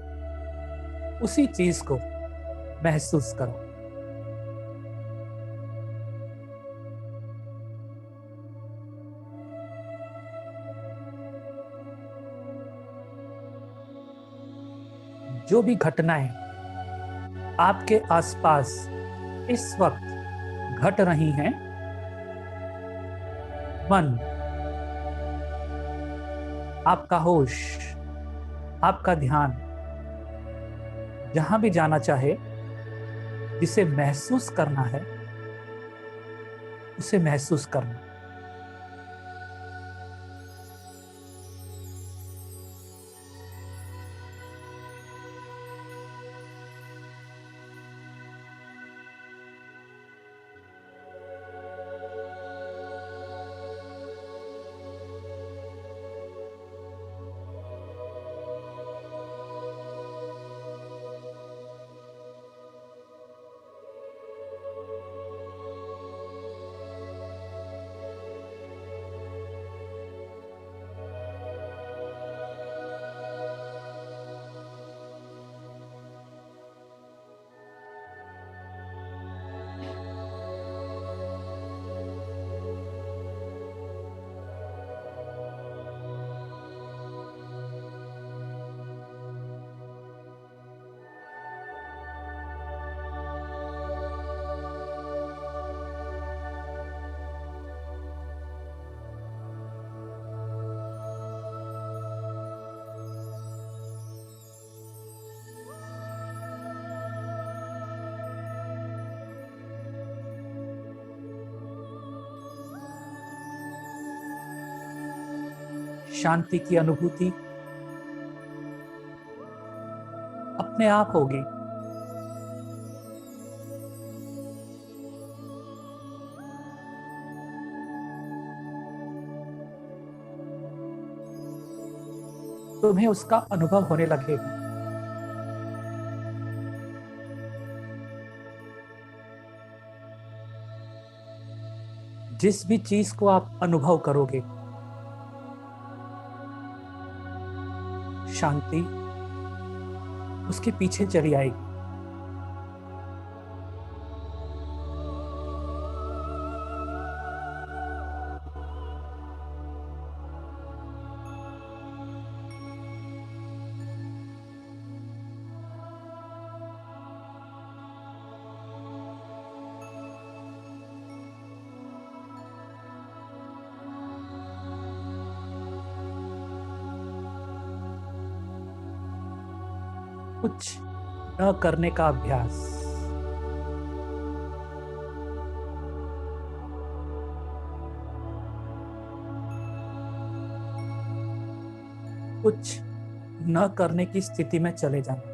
उसी चीज को महसूस करो। जो भी घटनाएं आपके आसपास इस वक्त घट रही हैं, मन, आपका होश, आपका ध्यान जहां भी जाना चाहे, जिसे महसूस करना है उसे महसूस करना। शांति की अनुभूति अपने आप होगी। तुम्हें उसका अनुभव होने लगेगा। जिस भी चीज को आप अनुभव करोगे, शांति उसके पीछे चली आएगी। कुछ न करने का अभ्यास। कुछ न करने की स्थिति में चले जाना।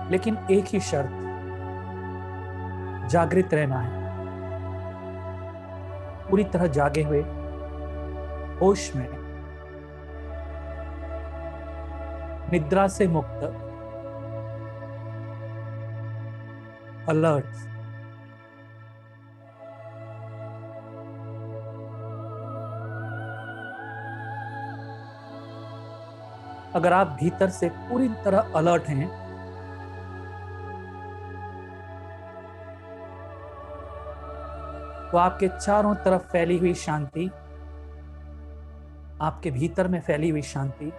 लेकिन एक ही शर्त, जागृत रहना है। पूरी तरह जागे हुए, होश में, निद्रा से मुक्त, अलर्ट। अगर आप भीतर से पूरी तरह अलर्ट हैं, तो आपके चारों तरफ फैली हुई शांति आपके भीतर में फैली हुई शांति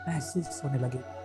महसूस होने लगेगी।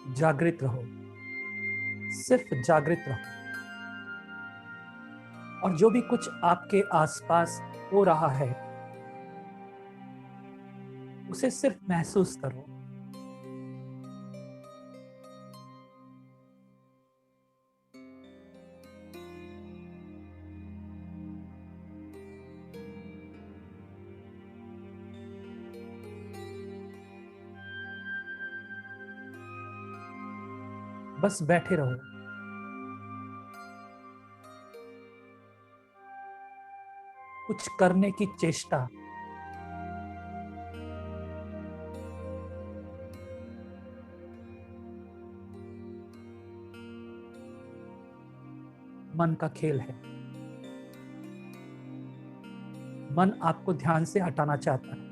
जागृत रहो, सिर्फ जागृत रहो, और जो भी कुछ आपके आसपास हो रहा है उसे सिर्फ महसूस करो। बस बैठे रहो, कुछ करने की चेष्टा मन का खेल है। मन आपको ध्यान से हटाना चाहता है।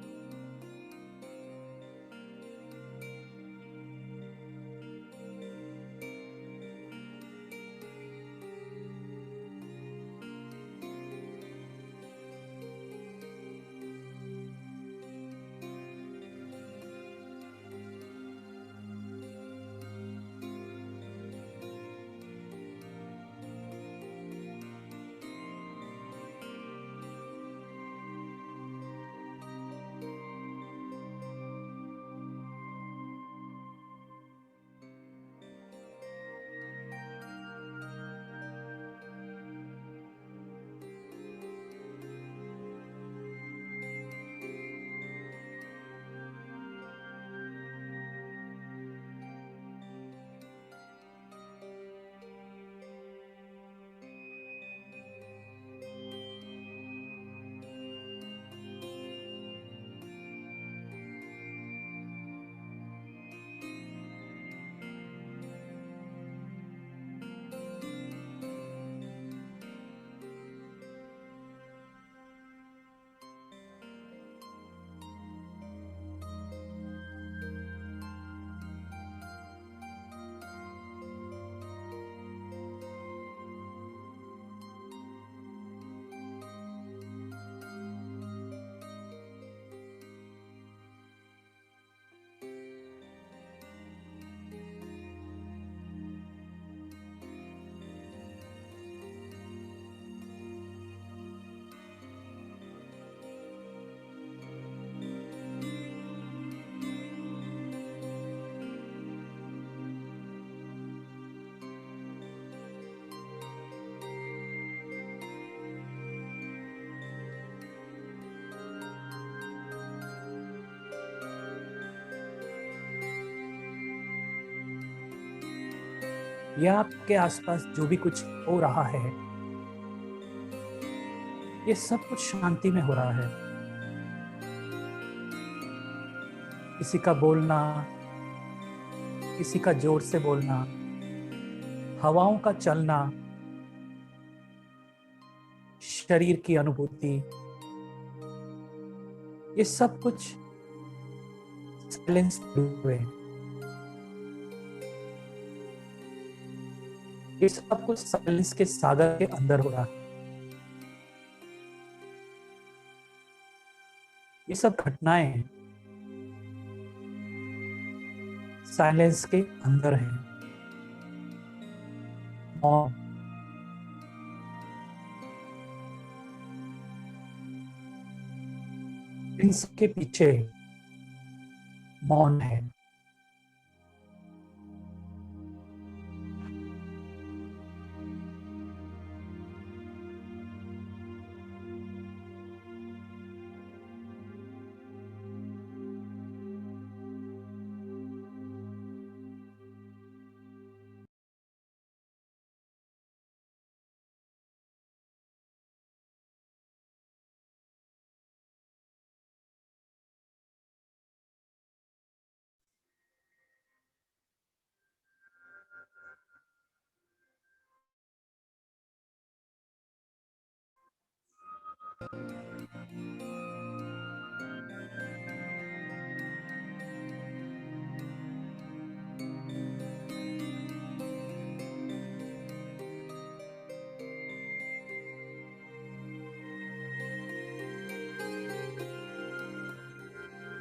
या आपके आसपास जो भी कुछ हो रहा है, ये सब कुछ शांति में हो रहा है। किसी का बोलना, किसी का जोर से बोलना, हवाओं का चलना, शरीर की अनुभूति, ये सब कुछ साइलेंस हुए हैं। ये सब कुछ साइलेंस के सागर के अंदर हो रहा है। ये सब घटनाएं साइलेंस के अंदर हैं। मौन, इन सबके पीछे मौन है।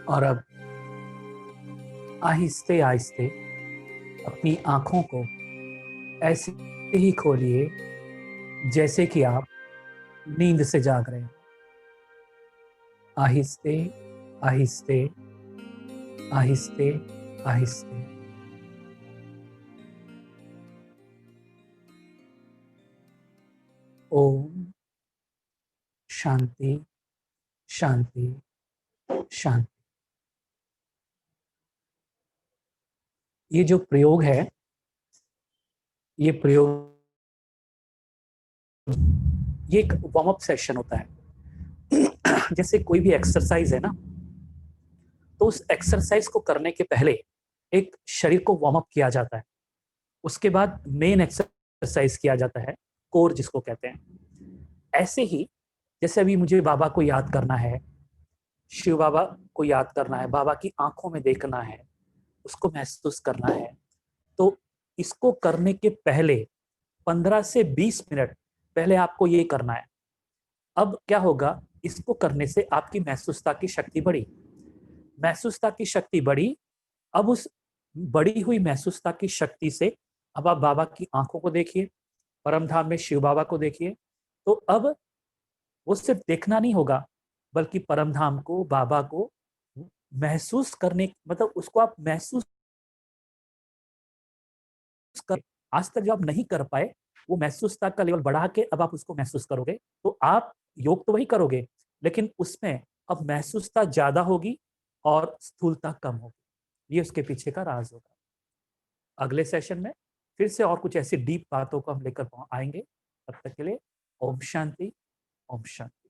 और अब आहिस्ते आहिस्ते अपनी आंखों को ऐसे ही खोलिए जैसे कि आप नींद से जाग रहे हैं। आहिस्ते आहिस्ते आहिस्ते आहिस्ते। ओम शांति शांति शांति। ये जो प्रयोग है, ये प्रयोग, ये एक वार्म अप सेशन होता है। जैसे कोई भी एक्सरसाइज है ना, तो उस एक्सरसाइज को करने के पहले एक शरीर को वार्म अप किया जाता है। उसके बाद मेन एक्सरसाइज किया जाता है, कोर जिसको कहते हैं। ऐसे ही जैसे अभी मुझे बाबा को याद करना है, शिव बाबा को याद करना है, बाबा की आंखों में देखना है, उसको महसूस करना है, तो इसको करने के पहले 15 से 20 मिनट पहले आपको ये करना है। अब क्या होगा, इसको करने से आपकी महसूसता की शक्ति बढ़ी। महसूसता की शक्ति बढ़ी। अब उस बढ़ी हुई महसूसता की शक्ति से अब आप बाबा की आंखों को देखिए, परम धाम में शिव बाबा को देखिए। तो अब वो सिर्फ देखना नहीं होगा, बल्कि परम धाम को, बाबा को महसूस करने, मतलब उसको आप महसूस कर, आज तक जो आप नहीं कर पाए, वो महसूसता का लेवल बढ़ा के अब आप उसको महसूस करोगे। तो आप योग तो वही करोगे, लेकिन उसमें अब महसूसता ज्यादा होगी और स्थूलता कम होगी। ये उसके पीछे का राज होगा। अगले सेशन में फिर से और कुछ ऐसी डीप बातों को हम लेकर आएंगे। तब तक के लिए ओम शांति, ओम शांति।